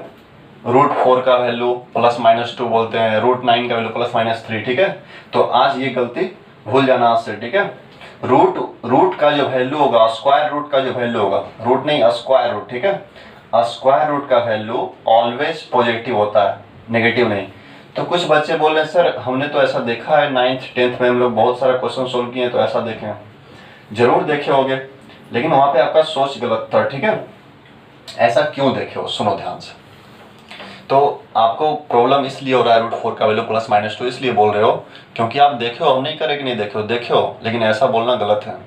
रूट 4 का वैल्यू प्लस माइनस 2 बोलते हैं, रूट 9 का वैल्यू प्लस माइनस 3, ठीक है। तो आज ये गलती भूल जाना आज से, ठीक है। रूट का जो वैल्यू होगा, स्क्वायर रूट का जो वैल्यू होगा, रूट नहीं स्क्वायर रूट, ठीक है, स्क्वायर रूट का वैल्यू ऑलवेज पॉजिटिव होता है, नेगेटिव नहीं। तो कुछ बच्चे बोल रहे हैं सर हमने तो ऐसा देखा है 9th 10th में हम लोग बहुत सारा क्वेश्चन सोल्व किए हैं तो ऐसा देखे हैं, जरूर देखे होंगे, लेकिन वहाँ पे आपका सोच गलत था, ठीक है। ऐसा क्यों देखे हो, सुनो ध्यान से। तो आपको प्रॉब्लम इसलिए हो रहा है √4 का वैल्यू +-2 इसलिए बोल रहे हो क्योंकि आप देखे हो, हम नहीं करे कि नहीं देखे हो, देखे हो, लेकिन ऐसा बोलना गलत है।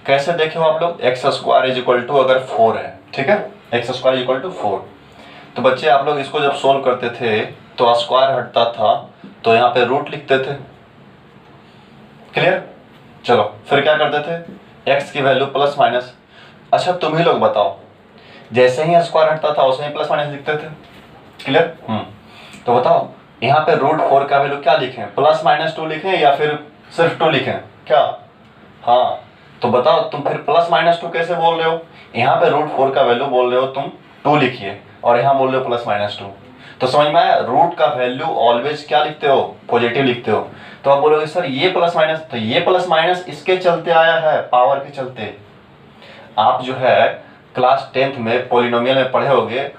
कैसे देखे हो आप लोग, x² अगर 4 है, ठीक है, x² 4, तो बच्चे आप लोग इसको जब सोल्व करते थे तो स्क्वायर हटता था तो यहाँ पे रूट लिखते थे, क्लियर। चलो फिर क्या करते थे, x की वैल्यू +-। अच्छा तुम ही लोग बताओ, जैसे ही स्क्वायर हटता था वैसे ही +-, लिखते थे, क्लियर। तो बताओ यहाँ पे √4 का वैल्यू क्या लिखें, +-2 लिखें या फिर सिर्फ 2 लिखें, क्या। हाँ तो बताओ तुम फिर +-2 कैसे बोल रहे हो, यहाँ पे √4 का वैल्यू बोल रहे हो तुम 2 लिखिए और यहाँ बोल रहे हो +-2, तो समझ में आया। रूट का वैल्यू ऑलवेज क्या लिखते हो, पॉजिटिव लिखते हो। तो आप बोलोगे सर ये +-, तो ये +- इसके चलते आया है, पावर के चलते। आप जो है क्लास 10th में पॉलिनोमियल में पढ़े होगे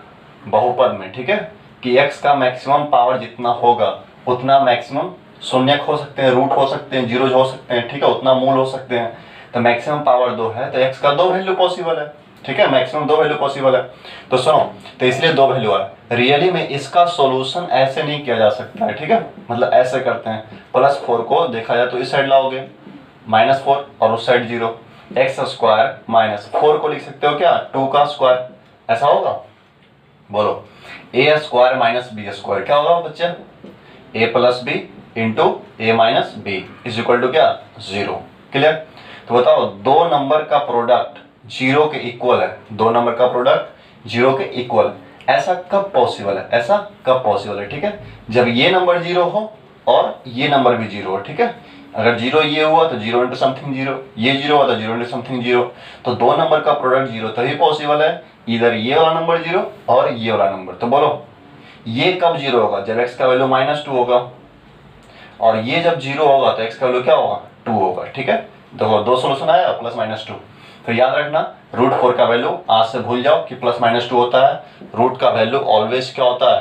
बहुपद में, ठीक है, कि x का मैक्सिमम पावर जितना होगा उतना मैक्सिमम शून्यक हो सकते हैं, रूट हो सकते हैं, जीरोज हो सकते हैं, ठीक है, उतना मूल हो सकते हैं। तो मैक्सिमम पावर 2 है तो x का 2 वैल्यू पॉसिबल है, ठीक है, मैक्सिमम 2 वैल्यू पॉसिबल है। तो सुनो, तो इसलिए 2 वैल्यू है। रियली में इसका सॉल्यूशन ऐसे नहीं किया जा सकता है, ठीक है, मतलब ऐसे करते हैं, +4 को देखा जाए तो इस साइड लाओगे -4 और उस साइड 0, x² - 4 को लिख सकते हो क्या, 2 का स्क्वायर, ऐसा होगा। बोलो a² - b² क्या होगा बच्चे, a + b into a - b is equal to क्या, 0, क्लियर। तो बताओ दो नंबर का प्रोडक्ट 0 के इक्वल है, दो नंबर का प्रोडक्ट 0 के इक्वल, ऐसा कब पॉसिबल है, ऐसा कब पॉसिबल है, ठीक है, जब ये नंबर 0 हो और ये नंबर भी 0 हो, ठीक है। अगर 0 ये हुआ तो 0 इंटू समथिंग 0, ये 0 हुआ तो 0 इंटू समथिंग 0, तो दो नंबर का प्रोडक्ट 0 तभी पॉसिबल है, इधर ये वाला नंबर 0 और ये वाला नंबर। तो बोलो ये कब 0 होगा, जब x का वैल्यू -2 होगा, और ये जब 0 होगा तो x का वैल्यू क्या होगा, 2 होगा, ठीक है। देखो दो सोल्यूशन आया, +-2। तो याद रखना √4 का वैल्यू आज से भूल जाओ कि +-2 होता है, रूट का वैल्यू ऑलवेज क्या होता है,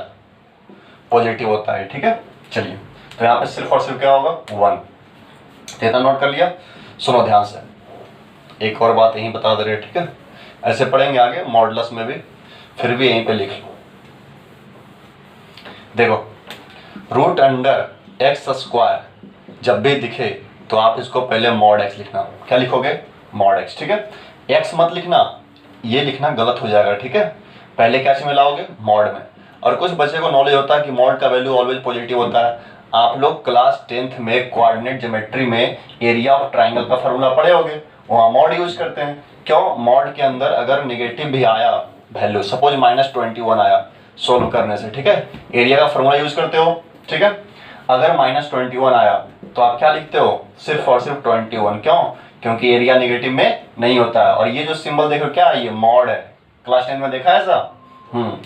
पॉजिटिव होता है, ठीक है। चलिए तो यहाँ पे सिर्फ और सिर्फ क्या होगा, 1, इतना नोट कर लिया। सुनो ध्यान से, एक और बात यहीं बता दे रहे, ठीक है, ऐसे पढ़ेंगे आगे मॉडुलस में भी, फिर भी यहीं पे लिख लो। देखो √x² जब भी दिखे तो आप इसको पहले mod x लिखना, क्या लिखोगे, mod x, ठीक है। x मत लिखना, ये लिखना गलत हो जाएगा, ठीक है। पहले क्या चीज में लाओगे, mod में। और कुछ बच्चे को नॉलेज होता है कि mod का वैल्यू ऑलवेज पॉजिटिव होता है। आप लोग क्लास 10th में कोऑर्डिनेट ज्योमेट्री में एरिया ऑफ ट्राइंगल का फॉर्मूला पढ़े होगे, वहाँ mod यूज करते हैं। क्यों, mod के अंदर अगर निगेटिव भी आया वैल्यू, सपोज -21 आया सोल्व करने से, ठीक है, एरिया का फॉर्मूला यूज करते हो, ठीक है। अगर -21 आया तो आप क्या लिखते हो, सिर्फ और सिर्फ 21, क्यों, क्योंकि एरिया नेगेटिव में नहीं होता है। और ये जो सिंबल देखो क्या है, ये मॉड है, क्लास 10 में देखा है ऐसा,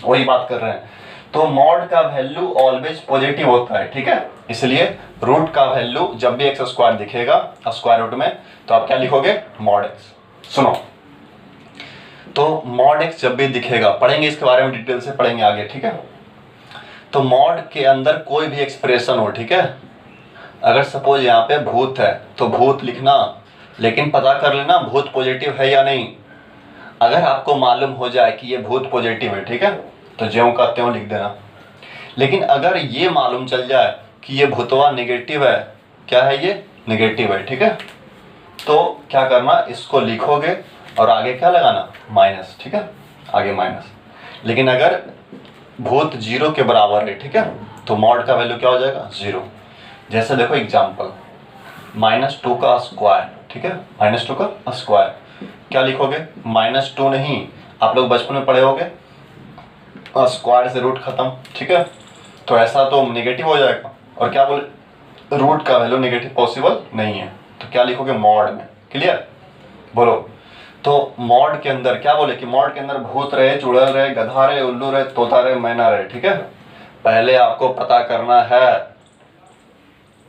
वही बात कर रहे हैं। तो मॉड का वैल्यू ऑलवेज पॉजिटिव होता है, ठीक है, इसलिए रूट का वैल्यू जब भी x² दिखेगा स्क्वायर रूट में तो आप क्या लिखोगे, mod x। सुनो तो mod x जब भी दिखेगा, पढ़ेंगे इसके बारे में डिटेल से पढ़ेंगे आगे, ठीक है। तो mod के अंदर कोई भी एक्सप्रेशन हो, ठीक है, अगर सपोज यहाँ पे भूत है तो भूत लिखना, लेकिन पता कर लेना भूत पॉजिटिव है या नहीं। अगर आपको मालूम हो जाए कि ये भूत पॉजिटिव है, ठीक है, तो ज्यों का त्यों लिख देना। लेकिन अगर ये मालूम चल जाए कि ये भूतवा नेगेटिव है, क्या है ये, नेगेटिव है, ठीक है, तो क्या करना, इसको लिखोगे और आगे क्या लगाना, माइनस, ठीक है, आगे माइनस। लेकिन अगर भूत 0 के बराबर है, ठीक है, तो मॉड का वैल्यू क्या हो जाएगा, 0। जैसे देखो एग्जाम्पल, -2 का स्क्वायर, ठीक है, -2 का स्क्वायर क्या लिखोगे, -2 नहीं, आप लोग बचपन में पढ़े होगे स्क्वायर से रूट खत्म, ठीक है, तो ऐसा तो नेगेटिव हो जाएगा। और क्या बोले, रूट का वैल्यू नेगेटिव पॉसिबल नहीं है, तो क्या लिखोगे, मॉड में, क्लियर। बोलो तो मॉड के अंदर क्या बोले कि मॉड के अंदर भूत रहे, चुड़ैल रहे, गधा रहे, उल्लू रहे, तोता रहे, मैना रहे, ठीक है। पहले आपको पता करना है,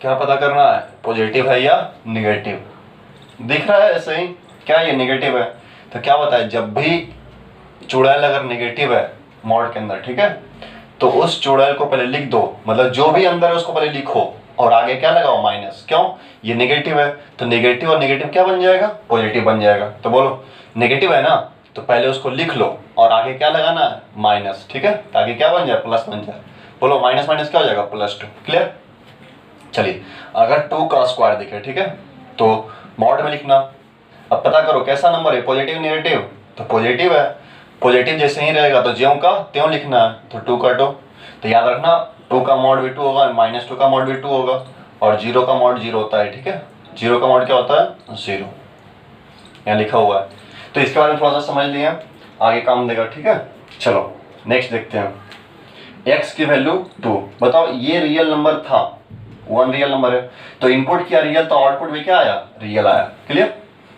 क्या पता करना है, पॉजिटिव है या निगेटिव। दिख रहा है ऐसे ही, क्या ये निगेटिव है, तो क्या बताए, जब भी चुड़ैल अगर निगेटिव है मॉड के अंदर, ठीक है, तो उस चुड़ैल को पहले लिख दो, मतलब जो भी अंदर है उसको पहले लिखो और आगे क्या लगाओ, माइनस, क्यों, ये नेगेटिव है, तो नेगेटिव और नेगेटिव क्या बन जाएगा, पॉजिटिव बन जाएगा। तो बोलो नेगेटिव है ना, तो पहले उसको लिख लो और आगे क्या लगाना है, माइनस, ठीक है, ताकि क्या बन जाए, प्लस बन जाए। बोलो माइनस माइनस क्या हो जाएगा, +2। क्लियर। चलिए अगर 2 का स्क्वायर दिखे, ठीक है, तो मॉड में लिखना। अब पता करो कैसा नंबर है, पॉजिटिव नेगेटिव, तो पॉजिटिव है, पॉजिटिव जैसे ही रहेगा तो ज्यों का त्यों लिखना है, तो 2 का 2। तो याद रखना 2 का मॉड भी 2 होगा, -2 का मॉड भी 2 होगा, और 0 का मॉड 0 होता है, ठीक है। 0 का मॉड क्या होता है, 0, यहाँ लिखा हुआ है। तो इसके बारे में थोड़ा सा समझ लिया, आगे काम देगा, ठीक है। चलो नेक्स्ट देखते हैं, x की वैल्यू 2। बताओ ये रियल नंबर था, 1 रियल नंबर है, तो इनपुट किया रियल, तो आउटपुट भी क्या आया, रियल आया। क्लियर।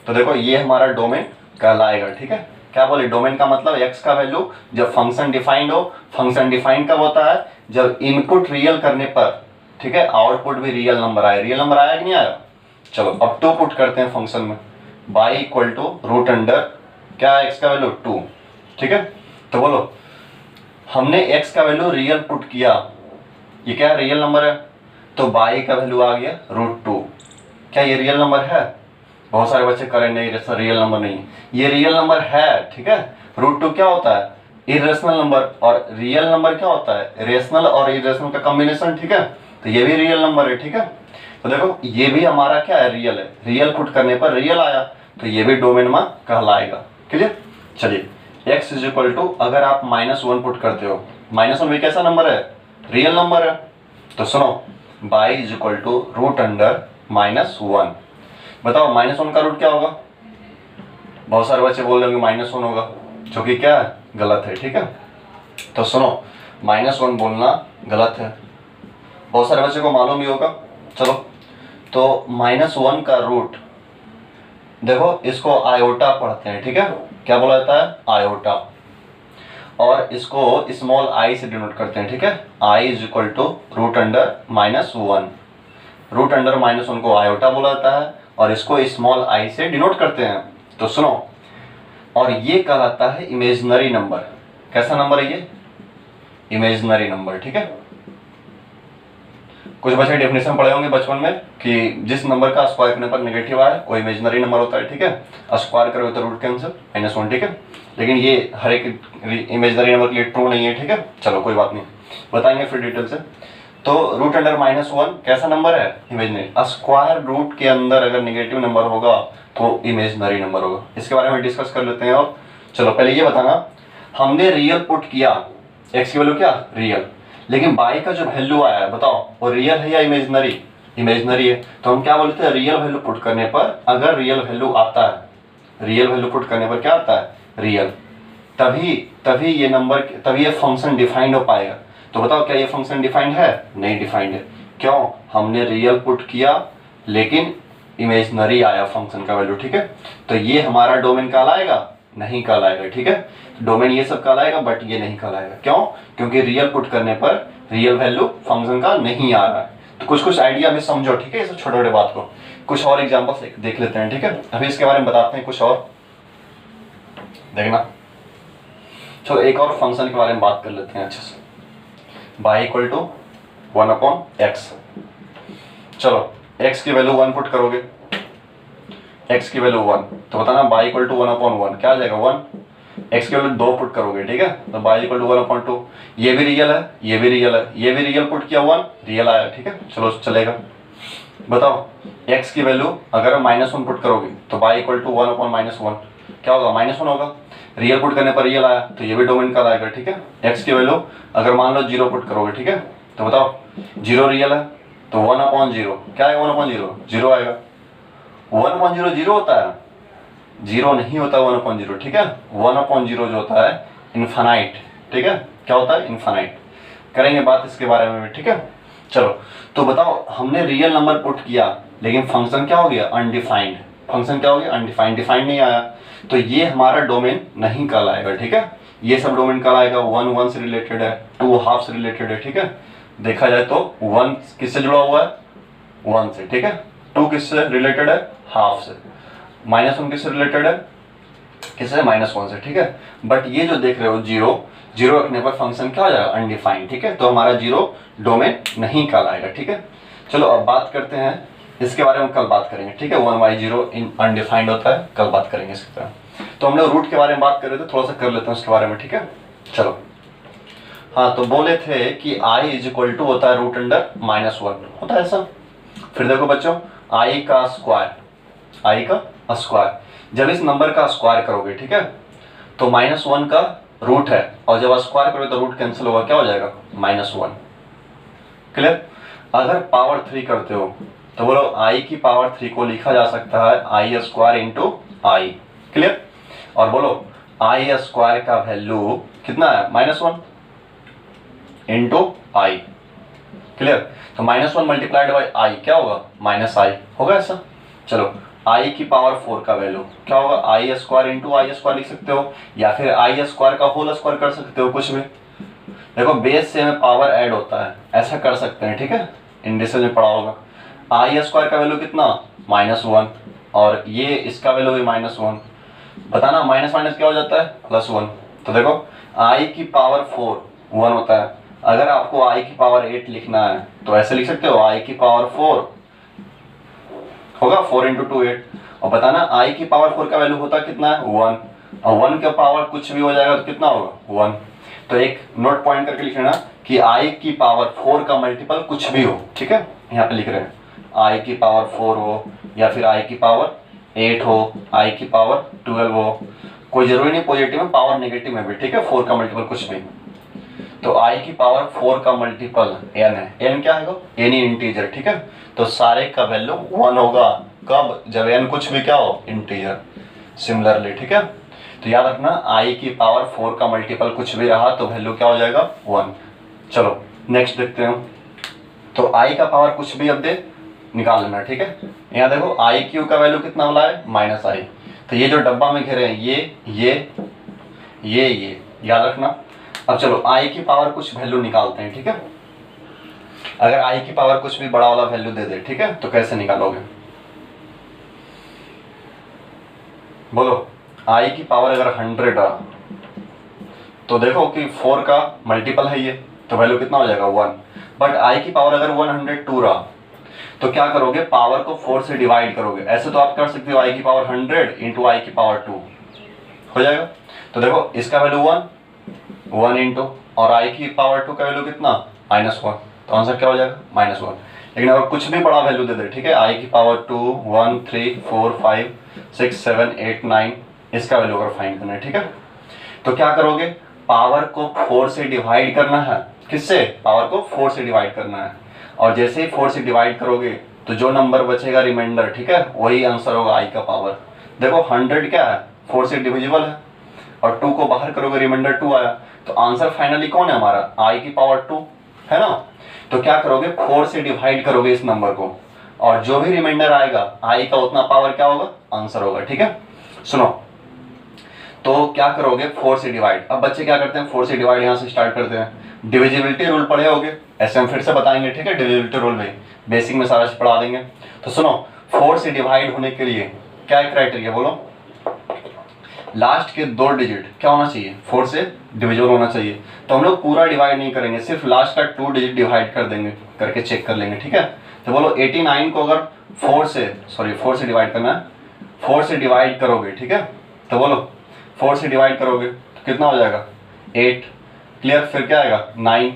तो देखो ये हमारा डोमेन कहलाएगा, ठीक है। क्या बोले, डोमेन का मतलब x का वैल्यू जब फंक्शन डिफाइंड हो, फंक्शन डिफाइंड कब होता है, जब इनपुट रियल करने पर, ठीक है, आउटपुट भी रियल नंबर आया। रियल नंबर आया कि नहीं आया। चलो अब 2 पुट करते हैं फंक्शन में, y equal to root under क्या है, x का वैल्यू 2, ठीक है। तो बोलो हमने x का वैल्यू रियल पुट किया, ये क्या रियल नंबर है, तो y का वैल्यू आ गया √2। क्या ये रियल नंबर है, बहुत सारे बच्चे करें नहीं रियल नंबर नहीं, ये रियल नंबर है, ठीक है। √2 क्या होता है, इरेशनल नंबर, और रियल नंबर क्या होता है, रेशनल और इरेशनल का कॉम्बिनेशन, ठीक है। तो ये भी रियल नंबर है, ठीक है। तो देखो ये भी हमारा क्या है, रियल है, रियल पुट करने पर रियल आया, तो ये भी डोमेन में कहलाएगा। क्लियर। चलिए x इज इक्वल टू, अगर आप -1 पुट करते हो, -1 भी कैसा नंबर है, रियल नंबर है, तो सुनो y is equal to root under -1। बताओ -1 का रूट क्या होगा, बहुत सारे बच्चे बोल रहे होंगे -1 होगा, जो कि क्या है, गलत है, ठीक है। तो सुनो -1 बोलना गलत है, बहुत सारे बच्चे को मालूम भी होगा। चलो तो -1 का रूट, देखो इसको आयोटा पढ़ते हैं, ठीक है, क्या बोला जाता है, आयोटा, और इसको स्मॉल आई से डिनोट करते हैं, ठीक है। i is equal to root under -1, root under -1 को आयोटा बोला जाता है, और इसको स्मॉल आई से डिनोट करते हैं। तो सुनो, और ये कहलाता है इमेजिनरी नंबर। कैसा नंबर है ये, इमेजिनरी नंबर, ठीक है। कुछ बच्चे डेफिनेशन पढ़े होंगे बचपन में कि जिस नंबर का स्क्वायर करने पर नेगेटिव आए वो इमेजिनरी नंबर होता है, ठीक है। स्क्वायर करोगे तो रूट कैंसिल, -1, ठीक है। लेकिन ये हर एक इमेजिनरी नंबर के लिए ट्रू नहीं है, ठीक है। चलो कोई बात नहीं, बताएंगे फिर डिटेल से। तो रूट अंडर -1 कैसा नंबर है, इमेजिनरी। स्क्वायर रूट के अंदर अगर नेगेटिव नंबर होगा तो इमेजिनरी नंबर होगा। इसके बारे में डिस्कस कर लेते हैं। और चलो पहले ये बताना, हमने रियल पुट किया, एक्स की वैल्यू क्या, रियल, लेकिन y का जो वैल्यू आया है बताओ वो रियल है या इमेजिनरी, इमेजिनरी है। तो हम क्या बोलते हैं, रियल वैल्यू पुट करने पर, अगर रियल वैल्यू आता है, रियल वैल्यू पुट करने पर क्या आता है, रियल, तभी ये नंबर, तभी ये फंक्शन डिफाइंड हो पाएगा। तो बताओ क्या ये फंक्शन डिफाइंड है, नहीं डिफाइंड है। क्यों, हमने रियल पुट किया लेकिन इमेजिनरी आया फंक्शन का वैल्यू, ठीक है। तो ये हमारा डोमेन कहलाएगा, नहीं कहलाएगा, ठीक है। डोमेन ये सब कहलाएगा बट ये नहीं कहलाएगा। क्यों, क्योंकि रियल पुट करने पर रियल वैल्यू फंक्शन का नहीं आ रहा है। तो कुछ कुछ आइडिया भी समझो, ठीक है, इस छोटे छोटे बात को। कुछ और एग्जांपल्स देख लेते हैं, ठीक है। अभी इसके बारे में बताते हैं कुछ और, देखना। चलो एक और फंक्शन के बारे में बात कर लेते हैं अच्छे से, y इक्वल टू 1/x। चलो x की वैल्यू 1 पुट करोगे, x की वैल्यू 1, तो बताना y इक्वल टू 1/1 क्या आ जाएगा, 1। x की वैल्यू 2 पुट करोगे, ठीक है, तो y इक्वल टू 1/2। ये भी रियल है, ये भी रियल है, ये भी रियल पुट किया 1, रियल आया, ठीक है। चलो चलेगा। बताओ x की वैल्यू अगर -1 पुट करोगे तो y इक्वल टू 1/-1 क्या होगा, -1 होगा। रियल पुट करने पर रियल आया तो ये भी डोमेन का आएगा, ठीक है। x की वैल्यू अगर मान लो 0 पुट करोगे, ठीक है, तो बताओ 0 रियल है तो 1/0 क्या आएगा, 1/0 0 आएगा। 1/0 0 होता है, 0 नहीं होता 1/0, ठीक है। 1/0 जो होता है इन्फानाइट, ठीक है। क्या होता है, इन्फानाइट। करेंगे बात इसके बारे में भी, ठीक है। चलो तो बताओ हमने रियल नंबर पुट किया लेकिन फंक्शन क्या हो गया, अनडिफाइंड। फंक्शन क्या हो गया, अनडिफाइंड, डिफाइंड नहीं आया, तो ये हमारा डोमेन नहीं कहलाएगा, ठीक है। ये सब डोमेन कहलाएगा, 1 1 से रिलेटेड है, 2 हाफ से रिलेटेड है, ठीक है। देखा जाए तो 1 किससे जुड़ा हुआ है, 1 से, ठीक है। 2 किससे रिलेटेड है, हाफ से। -1 किससे रिलेटेड है, किससे, -1 से, ठीक है। बट ये जो देख रहे हो 0 रखने पर फंक्शन क्या हो जाएगा, अनडिफाइंड, ठीक है। तो हमारा 0 डोमेन नहीं कहलाएगा, ठीक है। चलो अब बात करते हैं इसके बारे में, कल बात करेंगे, ठीक है। 1/0 अनडिफाइंड होता है, कल बात करेंगे इसकी तरह। तो हमने रूट के बारे में बात कर रहे थे, थोड़ा सा कर लेते हैं उसके बारे में, ठीक है। चलो, हाँ, तो बोले थे कि i इज इक्वल टू होता है रूट अंडर -1, होता है ऐसा। फिर देखो बच्चों, i का स्क्वायर, जब इस नंबर का स्क्वायर करोगे, ठीक है, तो -1 का रूट है, और जब स्क्वायर करोगे तो रूट कैंसिल होगा, क्या हो जाएगा, -1। क्लियर। अगर पावर 3 करते हो तो बोलो i की पावर 3 को लिखा जा सकता है i square into I. Clear. और बोलो i स्क्वायर का वैल्यू कितना है, -1 इंटू आई। क्लियर। तो -1 मल्टीप्लाइड बाई आई क्या होगा, -i होगा ऐसा। चलो, i की पावर 4 का वैल्यू क्या होगा, i square into I square लिख सकते हो, या फिर i स्क्वायर का होल स्क्वायर कर सकते हो, कुछ भी। देखो बेस से में पावर ऐड होता है, ऐसा कर सकते हैं, ठीक है। इंडिसेज में पढ़ा होगा। i स्क्वायर का वैल्यू कितना, -1, और ये इसका वैल्यू भी -1। बताना माइनस माइनस क्या हो जाता है, +1। तो देखो i की पावर 4 1 होता है। अगर आपको i की पावर 8 लिखना है तो ऐसे लिख सकते हो, i की पावर 4 होगा 4 इंटू 2 8। और बताना i की पावर 4 का वैल्यू होता कितना है, 1, और 1 का पावर कुछ भी हो जाएगा तो कितना होगा, 1। तो एक नोट पॉइंट करके लिख लेना कि i की पावर 4 का मल्टीपल कुछ भी हो, ठीक है। यहाँ पे लिख रहे हैं i की पावर 4 हो, या फिर i की पावर 8 हो, i की पावर 12 हो, कोई जरूरी नहीं पॉजिटिव में, पावर नेगेटिव में भी, ठीक है। 4 का मल्टीपल कुछ भी। तो i की पावर 4 का मल्टीपल n है। n क्या है, एनी इंटीजर, ठीक है। तो सारे का वैल्यू 1 होगा, कब, जब n कुछ भी क्या हो, इंटीजर। सिमिलरली, ठीक है। तो याद रखना i की पावर 4 का मल्टीपल कुछ भी रहा तो वैल्यू क्या हो जाएगा, 1। चलो नेक्स्ट देखते हैं। तो i का पावर कुछ भी अब दे निकाल लेना, ठीक है। यहाँ देखो आई क्यू का वैल्यू कितना वाला है, -i। तो ये जो डब्बा में घेरे हैं ये याद रखना। अब चलो i की पावर कुछ वैल्यू निकालते हैं, ठीक है। अगर i की पावर कुछ भी बड़ा वाला वैल्यू दे दे, ठीक है, तो कैसे निकालोगे, बोलो। i की पावर अगर 100 रहा तो देखो कि 4 का मल्टीपल है ये, तो वैल्यू कितना हो जाएगा, 1। बट i की पावर अगर 102 रहा तो क्या करोगे, पावर को 4 से डिवाइड करोगे। ऐसे तो आप कर सकते हो i की पावर 100 इंटू आई की पावर 2 हो जाएगा। तो देखो इसका वैल्यू 1 इंटू, और i की पावर 2 का वैल्यू कितना, -1। तो आंसर क्या हो जाएगा, -1। लेकिन अगर कुछ भी बड़ा वैल्यू दे दे, ठीक है, i की पावर 2 1 3 4 5 6 7 8 9, इसका वैल्यू अगर फाइंड करना है, ठीक है, तो क्या करोगे, पावर को 4 से डिवाइड करना है। किससे, पावर को 4 से डिवाइड करना है, और जैसे ही 4 से डिवाइड करोगे तो जो नंबर बचेगा रिमाइंडर, ठीक है, वही आंसर होगा i का पावर। देखो 100 क्या है, 4 से डिविजिबल है, और 2 को बाहर करोगे रिमाइंडर 2 आया, तो आंसर फाइनली कौन है हमारा, i की पावर 2 है ना। तो क्या करोगे, 4 से डिवाइड करोगे इस नंबर को, और जो भी रिमाइंडर आएगा i का उतना पावर क्या होगा, आंसर होगा, ठीक है। सुनो, तो क्या करोगे, 4 से डिवाइड। अब बच्चे क्या करते हैं, 4 से डिवाइड यहाँ से स्टार्ट करते हैं। डिविजिबिलिटी रूल पढ़े होगे, ऐसे हम फिर से बताएंगे, ठीक है। डिविजिबिलिटी रूल में बेसिक में सारा पढ़ा देंगे। तो सुनो, 4 से डिवाइड होने के लिए क्या क्राइटेरिया, बोलो। लास्ट के 2 डिजिट क्या होना चाहिए, 4 से डिविजिबल होना चाहिए। तो हम लोग पूरा डिवाइड नहीं करेंगे, सिर्फ लास्ट का 2 डिजिट डिवाइड कर देंगे, करके चेक कर लेंगे, ठीक है। तो बोलो 89 को अगर 4 से डिवाइड करना है, 4 से डिवाइड करोगे, ठीक है। तो बोलो 4 से डिवाइड करोगे तो कितना हो जाएगा, 8। क्लियर। फिर क्या आएगा, 9।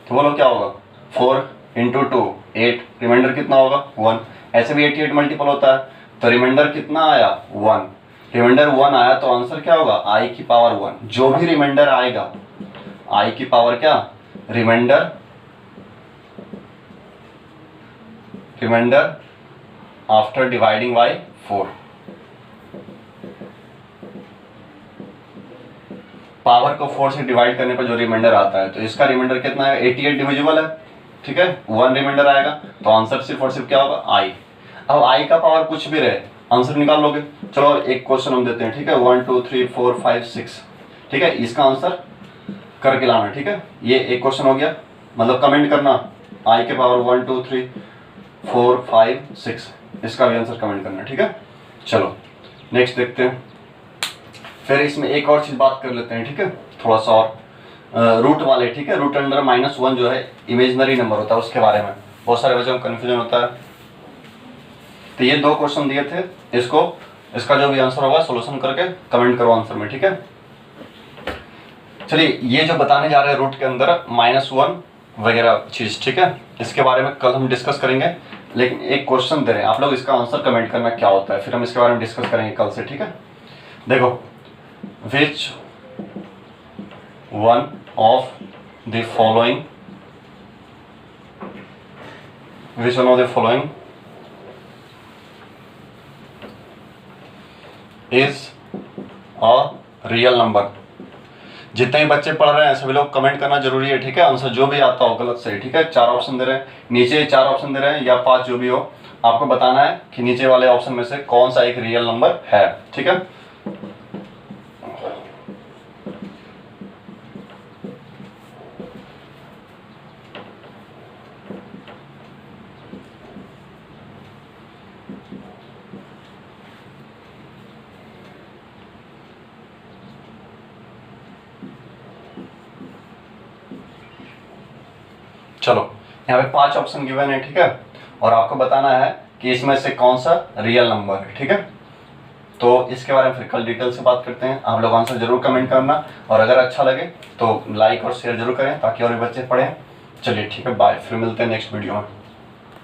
तो बोलो क्या होगा, 4 इंटू 2 8, रिमाइंडर कितना होगा, 1। ऐसे भी 88 मल्टीपल होता है, तो रिमाइंडर कितना आया, 1। रिमाइंडर 1 आया तो आंसर क्या होगा, i की पावर 1। जो भी रिमाइंडर आएगा, i की पावर क्या, remainder after dividing by 4। Power को 4 से डिवाइड करने पर जो रिमाइंडर आता है, तो इसका रिमाइंडर कितना है, 88 डिविजिबल है, ठीक है। 1 रिमाइंडर आएगा तो आंसर सिर्फ और सिर्फ क्या होगा, i। अब i का पावर कुछ भी रहे, आंसर निकाल लोगे। चलो एक क्वेश्चन हम देते हैं, ठीक है। 1 2 3 4 5 6, ठीक है, इसका आंसर करके लाना, ठीक है। ये एक क्वेश्चन हो गया, मतलब कमेंट करना i के पावर 1 2 3 4 5 6, इसका भी आंसर कमेंट करना, ठीक है। चलो नेक्स्ट देखते हैं। फिर इसमें एक और चीज बात कर लेते हैं, ठीक है, थोड़ा सा और रूट वाले, ठीक है। रूट अंडर -1 जो है इमेजिनरी नंबर होता है, उसके बारे में बहुत सारे बच्चों को कन्फ्यूजन होता है। तो ये 2 क्वेश्चन दिए थे, इसको इसका जो भी आंसर होगा सोल्यूशन करके कमेंट करो आंसर में, ठीक है। चलिए ये जो बताने जा रहे हैं रूट के अंदर -1 वगैरह चीज, ठीक है, इसके बारे में कल हम डिस्कस करेंगे। लेकिन एक क्वेश्चन दे रहे हैं आप लोग, इसका आंसर कमेंट करना क्या होता है, फिर हम इसके बारे में डिस्कस करेंगे कल से, ठीक है। देखो, which one of the following is a real number. जितने भी बच्चे पढ़ रहे हैं सभी लोग कमेंट करना जरूरी है, ठीक है। आंसर जो भी आता हो गलत सही, ठीक है। 4 ऑप्शन दे रहे हैं, नीचे 4 ऑप्शन दे रहे हैं या 5 जो भी हो, आपको बताना है कि नीचे वाले ऑप्शन में से कौन सा एक रियल नंबर है, ठीक है। चलो यहाँ पे 5 ऑप्शन गिवन है, ठीक है, और आपको बताना है कि इसमें से कौन सा रियल नंबर है, ठीक है। तो इसके बारे में फिर कल डिटेल से बात करते हैं। आप लोग आंसर जरूर कमेंट करना, और अगर अच्छा लगे तो लाइक और शेयर जरूर करें ताकि और भी बच्चे पढ़ें। चलिए ठीक है, बाय, फिर मिलते हैं नेक्स्ट वीडियो में।